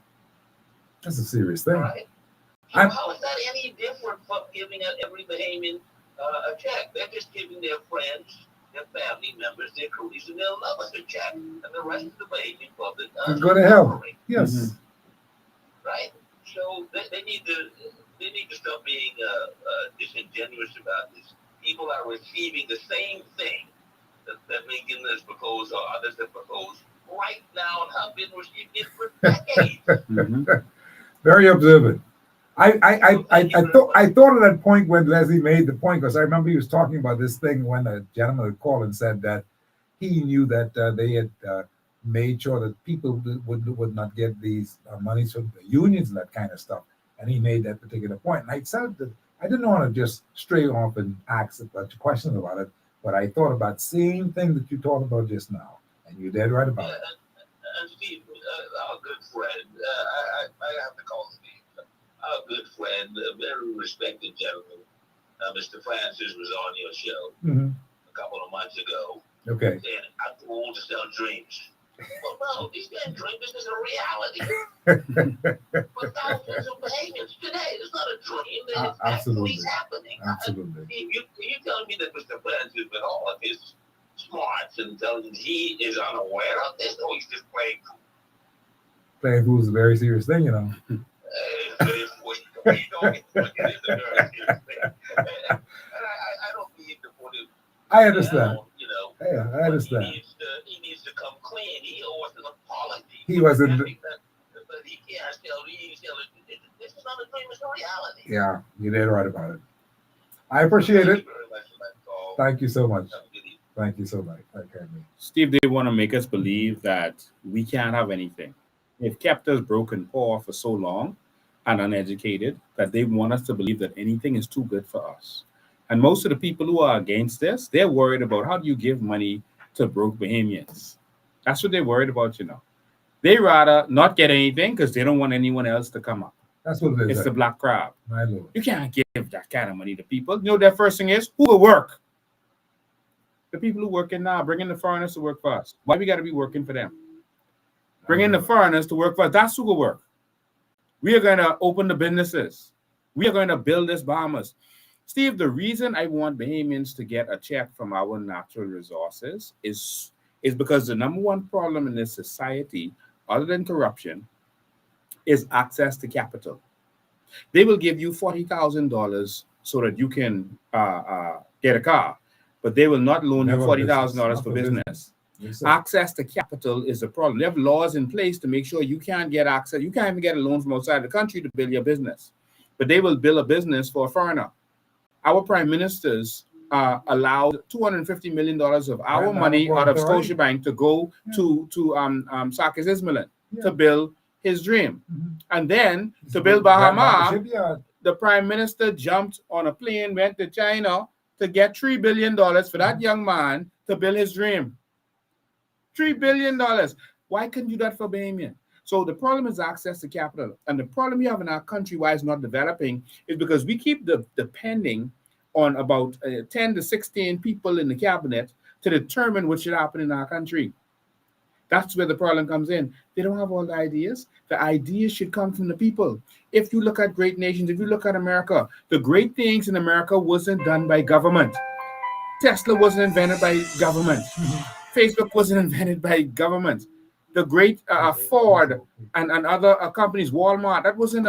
That's a serious All thing. right. So how is that any different from giving every Bahamian a check? They're just giving their friends, their family members, their cronies, and their lovers a check, and the rest of the Bahamian public To go to hell. suffering, Yes. right? So they need to stop being disingenuous about this. People are receiving the same thing that Megan has proposed or others have proposed right now and have been receiving it for decades. Mhm. Very observant. I thought of that point when Leslie made the point, because I remember he was talking about this thing when a gentleman had called and said that he knew that they had made sure that people would not get these monies from the unions and that kind of stuff. And he made that particular point. And I said that I didn't want to just stray off and ask a bunch of questions about it, but I thought about the same thing that you talked about just now. And you did right about it. And Steve, our good friend, I have to call Steve, our good friend, a very respected gentleman, Mr. Francis, was on your show a couple of months ago. Okay. Saying, I'm too old to sell dreams. Well, no, these damn dreams, this is a reality. For thousands of Bahamians today, it's not a dream. It's actually happening. Absolutely. You telling me that Mr. Francis, with all of his smarts and intelligence, he is unaware of this, or he's just playing fool? Playing fool is a very serious thing, you know. It is a very serious thing. And I don't mean to put him I understand. down, Yeah, I understand. He needs to come clean. He owes an apology. He wasn't. But he can't tell it. This is not a dream, it's a reality. Yeah, you did right about it. I appreciate Thank it. you very much for that call. Thank you so much. Have a good evening. Thank you so much. Okay. Steve, they want to make us believe that we can't have anything. They've kept us broke and poor for so long and uneducated that they want us to believe that anything is too good for us. And most of the people who are against this, they're worried about how do you give money to broke Bahamians. That's what they're worried about, They rather not get anything because they don't want anyone else to come up. That's what it is. It's the black crowd. My Lord. You can't give that kind of money to people. Their first thing is, who will work? The people who work in now, bring in the foreigners to work for us. Why we got to be working for them? Bring in the foreigners to work for us. That's who will work. We are going to open the businesses. We are going to build this Bahamas. Steve, the reason I want Bahamians to get a check from our natural resources is because the number one problem in this society, other than corruption, is access to capital. They will give you $40,000 so that you can get a car, but they will not loan you $40,000 for business. Yes, Access to capital is a problem. They have laws in place to make sure you can't get access. You can't even get a loan from outside the country to build your business, but they will build a business for a foreigner. Our prime ministers allowed $250 million of our money out of Scotiabank to go to Sarkis Ismailin to build his dream. And then to build Bahama, the prime minister jumped on a plane, went to China to get $3 billion for that young man to build his dream. $3 billion. Why couldn't you do that for Bahamian? So the problem is access to capital. And the problem we have in our country why it's not developing is because we keep depending on about 10 to 16 people in the cabinet to determine what should happen in our country. That's where the problem comes in. They don't have all the ideas. The ideas should come from the people. If you look at great nations, if you look at America, the great things in America wasn't done by government. Tesla wasn't invented by government. Facebook wasn't invented by government. The great Ford and other companies, Walmart, that wasn't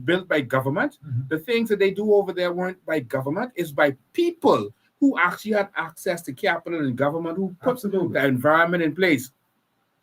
built by government. The things that they do over there weren't by government. It's by people who actually had access to capital and government who put the environment in place.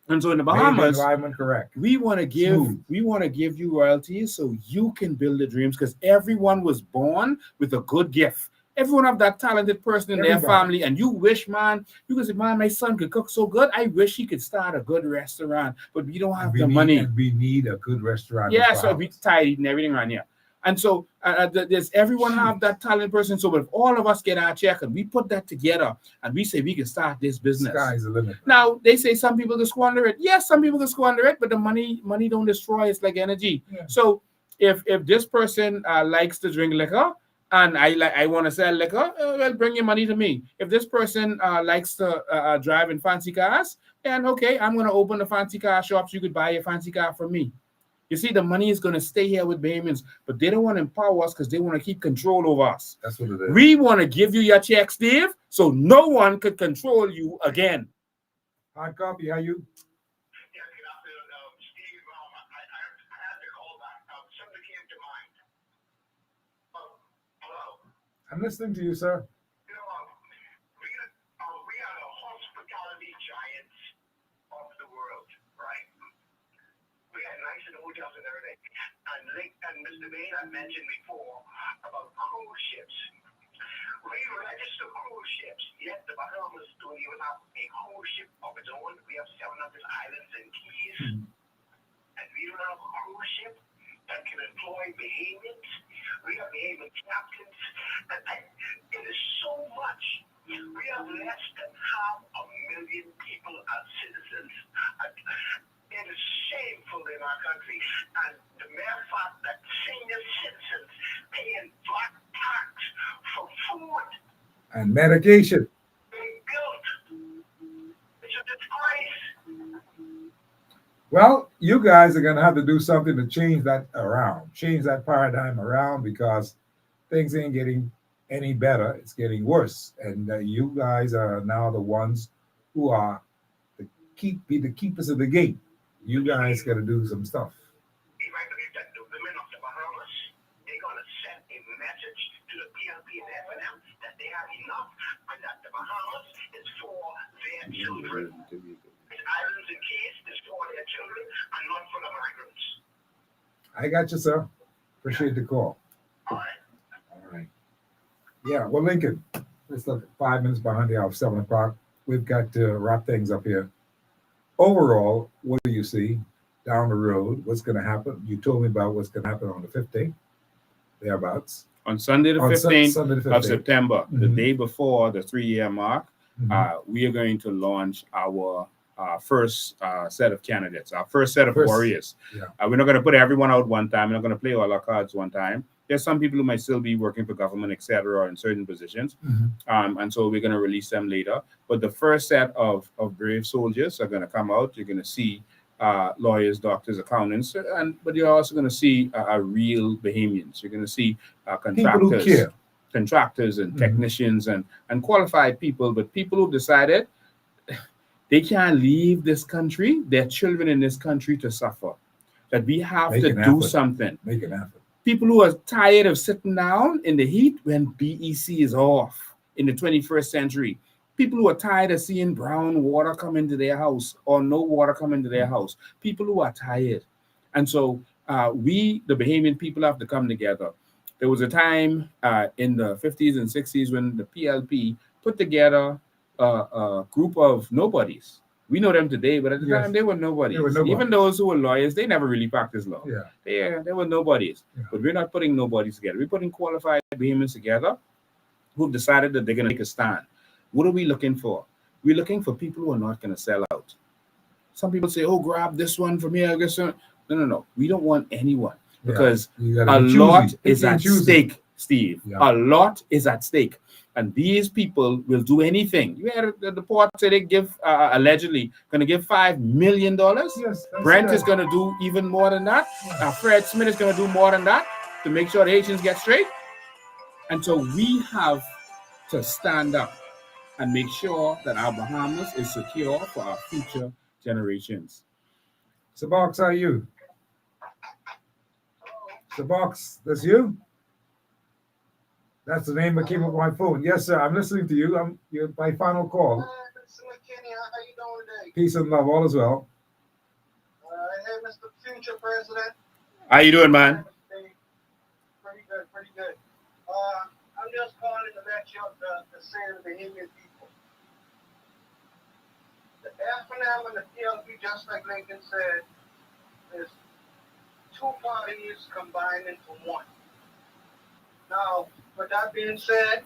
And so in the Bahamas, correct. we want to give you royalties so you can build the dreams, because everyone was born with a good gift. Everyone have that talented person in their family, and you wish, man, you can say, man, my son could cook so good. I wish he could start a good restaurant, but we don't have the money. And we need a good restaurant. Yeah, so we tired eating everything around here. And so there's everyone have that talented person. So if all of us get our check and we put that together and we say we can start this business. Sky's the limit. Now they say some people can squander it. Yes, some people can squander it, but the money don't destroy. It's like energy. Yeah. So if this person likes to drink liquor and I want to sell liquor, well, bring your money to me. If this person likes to drive in fancy cars, and okay, I'm going to open a fancy car shop so you could buy a fancy car from me. You see, the money is going to stay here with Bahamians, but they don't want to empower us because they want to keep control over us. That's what it is. We want to give you your check, Steve, so no one could control you again. Hard copy, how you? Yeah, good afternoon, Steve. I had to call back. Something came to mind. Hello. I'm listening to you, sir. You know, we are the hospitality giants of the world, right? We had nice in the hotels and everything. And Mr. Bain had mentioned before about cruise ships. We register cruise ships, yet the Bahamas don't even have a cruise ship of its own. We have 700 islands and keys. And we don't have a cruise ship that can employ Bahamians. We have Bahamian captains. And it is so much. We have less than 500,000 people as citizens. It is shameful in our country, and the mere fact that senior citizens paying black tax for food and medication being built, it's a disgrace. Well, you guys are going to have to do something to change that paradigm around, because things ain't getting any better. It's getting worse, and you guys are now the ones who are the keepers of the gate. You guys got to do some stuff. You might believe that the women of the Bahamas, they're going to send a message to the PLP and FNM that they have enough and that the Bahamas is for their children. The islands and keys is for their children and not for the migrants. I got you, sir. Appreciate the call. All right. All right. Yeah, well, Lincoln, let's look at 5 minutes behind the hour, 7 o'clock. We've got to wrap things up here. Overall, what do you see down the road? What's going to happen? You told me about what's going to happen on the 15th, thereabouts. On Sunday the 15th of September, the Mm-hmm. day before the 3-year mark, we are going to launch our first set of candidates, our first set of warriors. Yeah. We're not going to put everyone out one time. We're not going to play all our cards one time. There's some people who might still be working for government, etc., in certain positions. And so we're going to release them later. But the first set of brave soldiers are going to come out. You're going to see lawyers, doctors, accountants, but you're also going to see real Bahamians. You're going to see contractors and technicians and qualified people, but people who've decided they can't leave this country, their children in this country to suffer. That we have to do something. Make it happen. People who are tired of sitting down in the heat when BEC is off in the 21st century. People who are tired of seeing brown water come into their house or no water come into their house. People who are tired. And so we, the Bahamian people, have to come together. There was a time in the 50s and 60s when the PLP put together a group of nobodies. We know them today, but at the time they were nobodies. Even those who were lawyers, they never really practiced law. They were nobodies. But we're not putting nobodies together. We're putting qualified Bahamians together who've decided that they're going to take a stand. What are we looking for? We're looking for people who are not going to sell out. some people say, "Oh, grab this one from here." This one. No. We don't want anyone Yeah, because you gotta a be lot choosy. is Picky and at choosy. stake, Steve. Yeah. A lot is at stake. And these people will do anything. You heard the port say they give allegedly going to give $5 million. Yes, I Brent see is that. going to do even more than that. Fred Smith is going to do more than that to make sure the Haitians get straight. And so we have to stand up and make sure that our Bahamas is secure for our future generations. Sabox, how are you? Sabox, that's you? That's the name I keep up my phone. Yes, sir. I'm listening to you. You're my final call. Mr. Mckinney, how you doing today? Peace and love, all as well. Hey, Mr. Future President. How you doing, man? Pretty good, pretty good. I'm just calling to let you the say of the Bahamian people. The FNM and the PLP, just like Lincoln said, is two parties combined into one. Now, with that being said,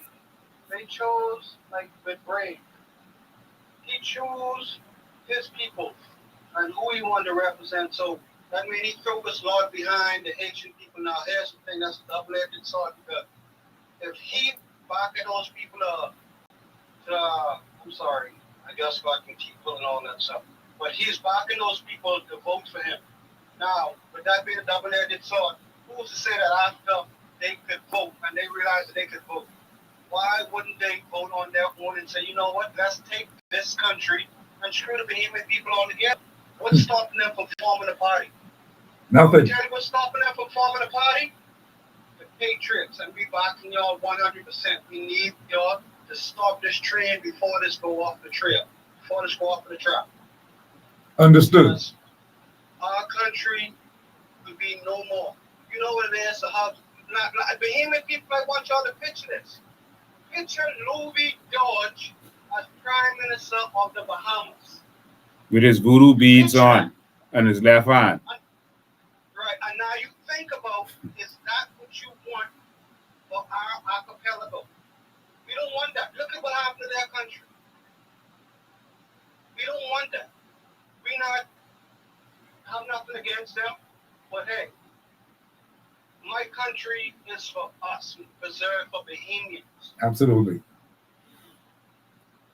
they chose like with Brave. He chose his people and who he wanted to represent. So that means he threw his lot behind the Haitian people. Now here's the thing, that's a double-edged sword, because if he backing those people I'm sorry, I just got to keep pulling on that stuff. But he's backing those people to vote for him. Now, with that being a double-edged sword, who's to say that after they could vote and they realized that they could vote, why wouldn't they vote on their own and say, you know what, let's take this country and screw the Bahamian people all together? What's stopping them from forming a party? Nothing. Tell you what's stopping them from forming a party? The Patriots, and we backing y'all 100%. We need y'all to stop this train before this go off the trail, before this go off the track. Understood. Because our country will be no more. You know what it is to have, Bahamian people, I want y'all to picture this. Picture Louis George as Prime Minister of the Bahamas. With his voodoo beads on and his left hand. Right, and now you think about, is that what you want for our archipelago? We don't want that. Look at what happened to their country. We don't want that. We not have nothing against them, but hey, my country is for us, preserved for Bahamians. Absolutely.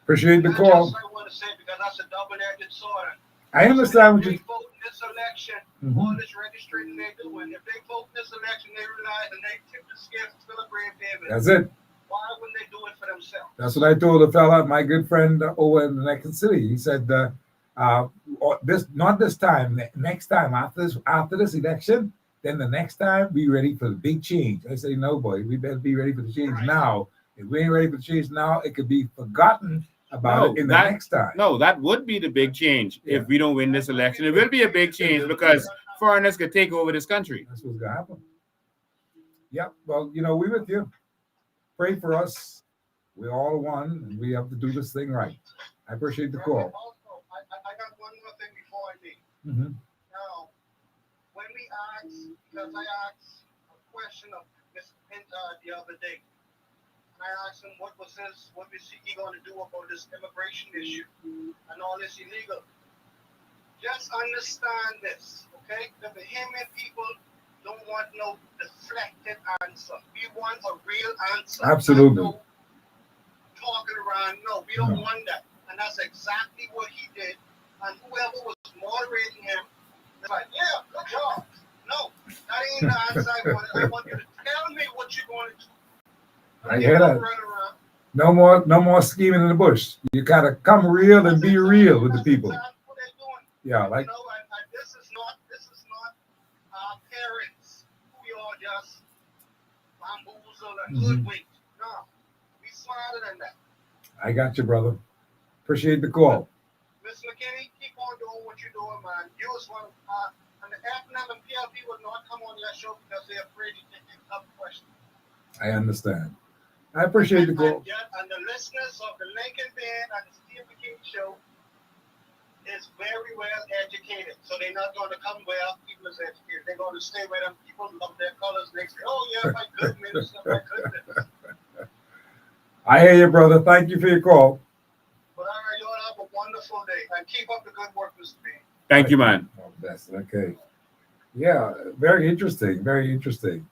Appreciate the That's call. just what I want to say, because that's a double-edged sword. I understand what If you. they vote in this election, Mhm. all this registration they're doing, if they vote in this election, they realize and they tip the scales to Philip Graham David, That's it. why wouldn't they do it for themselves? That's what I told a fella, my good friend over in the next city. He said, not this time, next time after this election, then the next time be ready for the big change. I say, no, boy, we better be ready for the change now. If we ain't ready for the change now, it could be forgotten about it in the next time. No, that would be the big change if we don't win this election. It will be a big change because foreigners could take over this country. That's what's gonna happen. Yep. Well, we with you. Pray for us. We're all one, and we have to do this thing right. I appreciate the call. Also, I got one more thing before I leave. Mm-hmm. Now, when we asked, because I asked a question of Mr. Pinta the other day, and I asked him what was he going to do about this immigration issue and all this illegal. Just understand this, okay? The Bahamian people don't want no deflected answer. We want a real answer. Absolutely. Not no talking around. No, we don't want that. And that's exactly what he did. And whoever was moderating him, they're like, yeah, good job. No, that ain't the answer I want. I want you to tell me what you're going to do. I hear that. No more scheming in the bush. You gotta come real and be real with the people. Yeah, like. This is not our parents who we all just bamboozle and hoodwink. No, we smarter than that. I got you, brother. Appreciate the call. Mr. Mckinney, keep on doing what you're doing, man. You was one and the FNM and PLP would not come on your show because they're afraid to get tough questions. I understand. I appreciate the call. And the listeners of the Lincoln Band and the Steve McKinney show is very well educated. So they're not going to come where people is educated. They're going to stay where them people love their colors. They say, oh, yeah, my good minister, my goodness. I hear you, brother. Thank you for your call. But all right, y'all have a wonderful day. And keep up the good work, Mr. B. Thank you, man. All the best. Okay. Yeah, very interesting. Very interesting.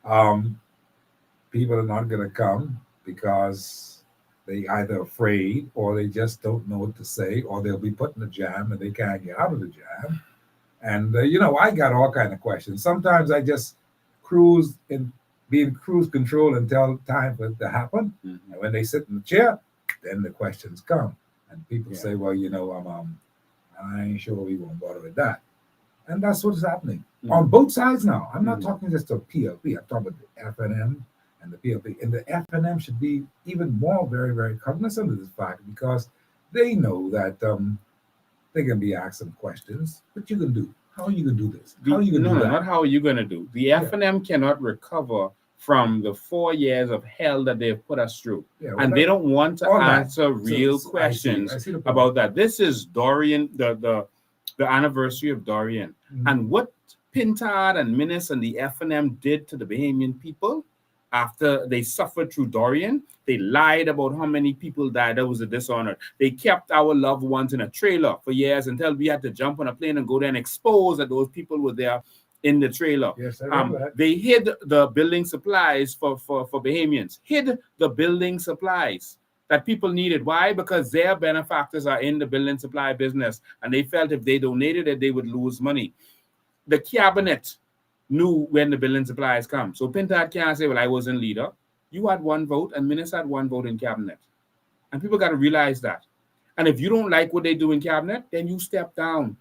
People are not going to come because they either afraid or they just don't know what to say, or they'll be put in a jam and they can't get out of the jam. And I got all kind of questions. Sometimes I just cruise and be in cruise control until time for it to happen. Mm-hmm. And when they sit in the chair, then the questions come. And people Yeah. say, well, I ain't sure we won't bother with that. And that's what's happening on both sides now. I'm not talking just of PLP. I'm talking about the FNM and the PLP. And the FNM should be even more very, very cognizant of this fact, because they know that they're going to be asked some questions. What you going to do? How are you going to do this? How are you going to do that? Not how are you going to do. The FNM cannot recover from the 4 years of hell that they've put us through. Yeah, and they don't want to answer real So questions I see the point. about that. This is Dorian, the anniversary of Dorian. Mhm. And what Pintard and Minnis and the FNM did to the Bahamian people after they suffered through Dorian, they lied about how many people died. That was a dishonor. They kept our loved ones in a trailer for years until we had to jump on a plane and go there and expose that those people were there in the trailer. Yes, I remember that. They hid the building supplies for Bahamians, hid the building supplies that people needed. Why? Because their benefactors are in the building supply business, and they felt if they donated it, they would lose money. The cabinet knew when the building supplies come. So Pintard can't say, well, I wasn't leader. You had one vote, and Minnis had one vote in cabinet. And people got to realize that. And if you don't like what they do in cabinet, then you step down.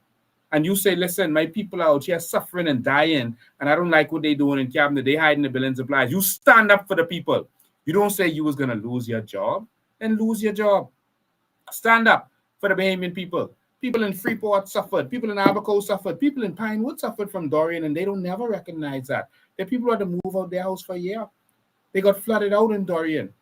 And you say, listen, my people are out here suffering and dying, and I don't like what they're doing in cabinet. They hiding the building supplies. You stand up for the people. You don't say you was going to lose your job, then lose your job. Stand up for the Bahamian people. People in Freeport suffered. People in Abaco suffered. People in Pinewood suffered from Dorian, and they don't never recognize that. The people had to move out their house for a year. They got flooded out in Dorian.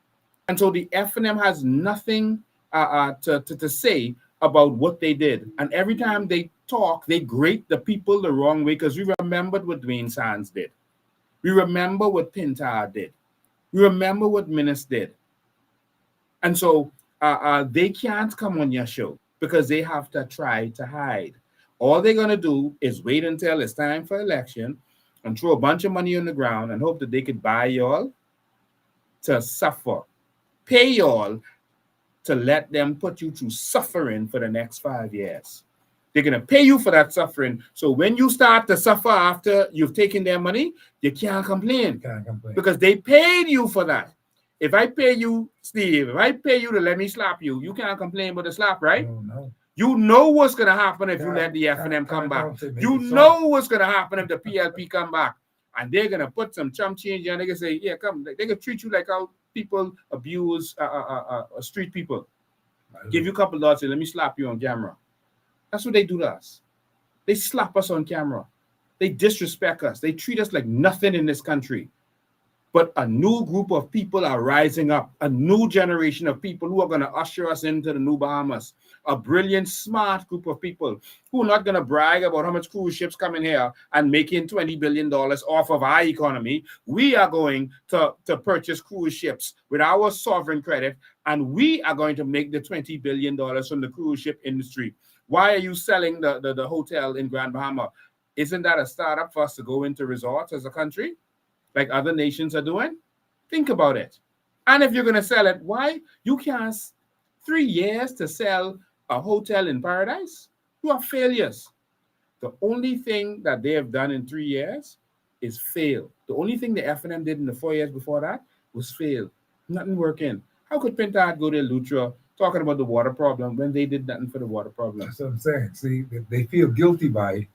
And so the FNM has nothing to say about what they did. And every time they talk, they grate the people the wrong way, because we remembered what Dwayne Sands did. We remember what Pintard did. We remember what Minnis did. And so they can't come on your show because they have to try to hide. All they're going to do is wait until it's time for election and throw a bunch of money on the ground and hope that they could buy y'all to suffer, pay y'all to let them put you through suffering for the next 5 years. They're going to pay you for that suffering. So when you start to suffer after you've taken their money, you can't complain. Because they paid you for that. If I pay you, Steve, if I pay you to let me slap you, you can't complain about the slap, right? No. You know what's going to happen if you let the FNM come back. You know what's going to happen if the PLP come back. And they're going to put some chump change and they're going to say, yeah, come. They're going to treat you like how people abuse street people. Give you a couple dollars and let me slap you on camera. That's what they do to us. They slap us on camera. They disrespect us. They treat us like nothing in this country. But a new group of people are rising up, a new generation of people who are going to usher us into the new Bahamas, a brilliant, smart group of people who are not going to brag about how much cruise ships come in here and making $20 billion off of our economy. We are going to purchase cruise ships with our sovereign credit, and we are going to make the $20 billion from the cruise ship industry. Why are you selling the hotel in Grand Bahama? Isn't that a startup for us to go into resorts as a country, like other nations are doing? Think about it. And if you're going to sell it, why? You can't 3 years to sell a hotel in paradise? You are failures. The only thing that they have done in 3 years is fail. The only thing the FNM did in the 4 years before that was fail. Nothing working. How could Pintard go to Lutra talking about the water problem when they did nothing for the water problem? That's what I'm saying. See, they feel guilty by it,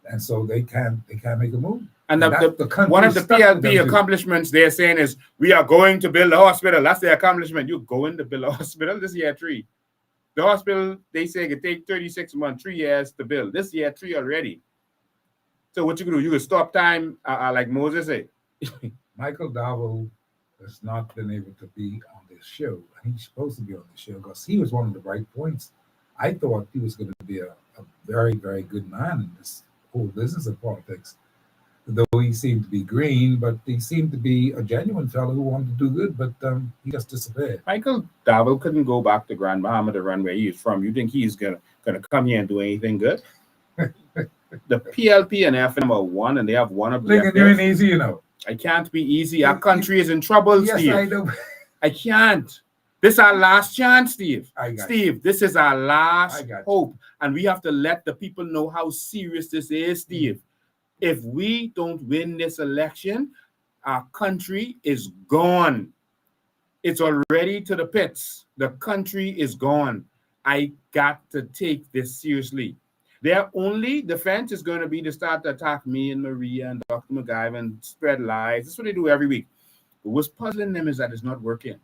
and so they can't make a move. And one of the PLP accomplishments they're saying is, we are going to build a hospital. That's the accomplishment. You're going to build a hospital this year 3. The hospital, they say, it could take 36 months, 3 years to build. This year 3 already. So what you can do, you can stop time like Moses said. Michael Davo has not been able to be on this show. And he's supposed to be on the show because he was one of the bright points. I thought he was going to be a very, very good man in this whole business of politics. Though he seemed to be green, but he seemed to be a genuine fellow who wanted to do good, but he just disappeared. Michael Davo couldn't go back to Grand Bahama to run where he is from. You think he's gonna come here and do anything good? The PLP and FNM are one, and they have one Lincoln, you ain't objective. easy, you know. I can't be easy. Our country is in trouble, Yes, Steve. I know. I can't. This is our last chance, Steve. I got Steve, this is our I last got you. hope. And we have to let the people know how serious this is, Steve. If we don't win this election, our country is gone. It's already to the pits. The country is gone. I got to take this seriously. Their only defense is going to be to start to attack me and Maria and Dr. McGive and spread lies. That's what they do every week. But what's puzzling them is that it's not working.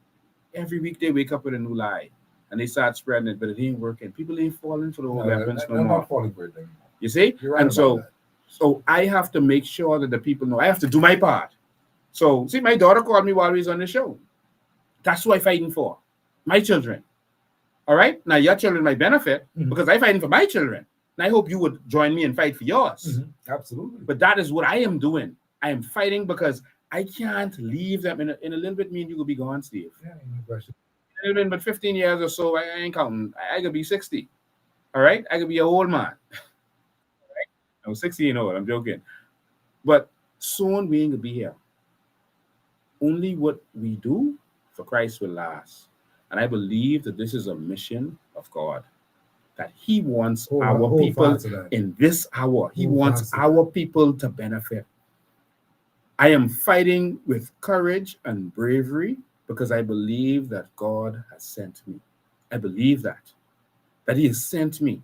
Every week they wake up with a new lie and they start spreading it, but it ain't working. People ain't falling for the old weapons no they're more. not falling for it anymore. You see? You're right And about that. so I have to make sure that the people know. I have to do my part. So, see, my daughter called me while we was on the show. That's who I'm fighting for. My children. All right? Now, your children might benefit because I'm fighting for my children. And I hope you would join me and fight for yours. Absolutely. But that is what I am doing. I am fighting because I can't leave them in a little bit. Me and you will be gone, Steve. Yeah, no question. In but 15 years or so, I ain't counting. I could be 60. All right? I could be an old man. All right? No, 60 and old. I'm joking. But soon we ain't gonna be here. Only what we do for Christ will last. And I believe that this is a mission of God. That He wants our people in this hour. He wants our people to benefit. I am fighting with courage and bravery because I believe that God has sent me. I believe that He has sent me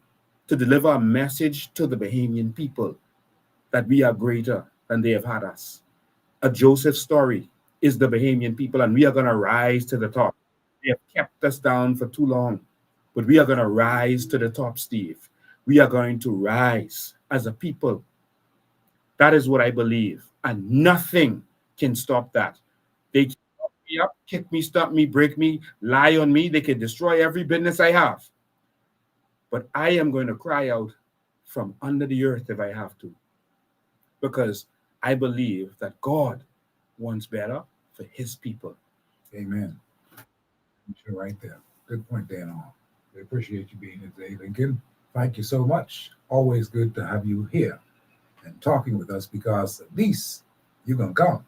to deliver a message to the Bahamian people that we are greater than they have had us. A Joseph story is the Bahamian people, and we are going to rise to the top. They have kept us down for too long, but we are going to rise to the top, Steve. We are going to rise as a people. That is what I believe, and nothing can stop that. They can lock me up, kick me, stop me, break me, lie on me. They can destroy every business I have. But I am going to cry out from under the earth if I have to, because I believe that God wants better for His people. Amen. You're right there. Good point, Dan. We appreciate you being here today, Lincoln. Thank you so much. Always good to have you here and talking with us, because at least you're going to come.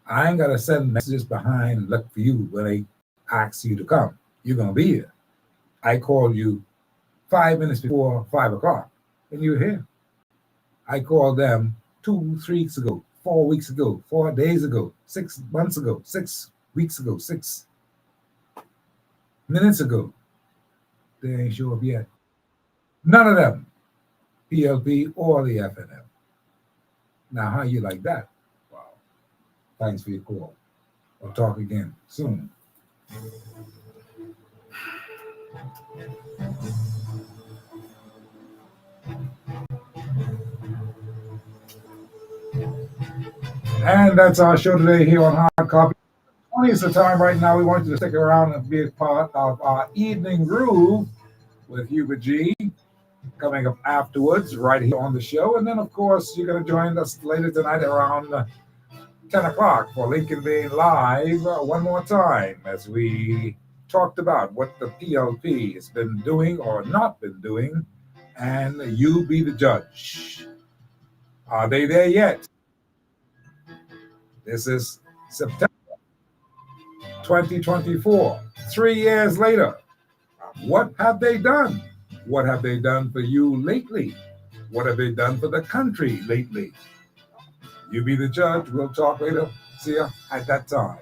I ain't got to send messages behind and look for you when they ask you to come. You're going to be here. I called you 5 minutes before 5 o'clock, and you're here. I called them 2, 3 weeks ago, 4 weeks ago, 4 days ago, 6 months ago, 6 weeks ago, 6 minutes ago. They ain't show up yet. None of them, PLP or the FNM. Now, how you like that? Wow. Thanks for your call. We'll talk again soon. And that's our show today here on Hard Copy. 20 is the time right now. We want you to stick around and be a part of our evening groove with Hubert G. coming up afterwards right here on the show. And then, of course, you're going to join us later tonight around 10 o'clock for Lincoln Being Live one more time as we talked about what the PLP has been doing or not been doing, and you be the judge. Are they there yet? This is September 2024, 3 years later. What have they done? What have they done for you lately? What have they done for the country lately? You be the judge. We'll talk later. See ya at that time.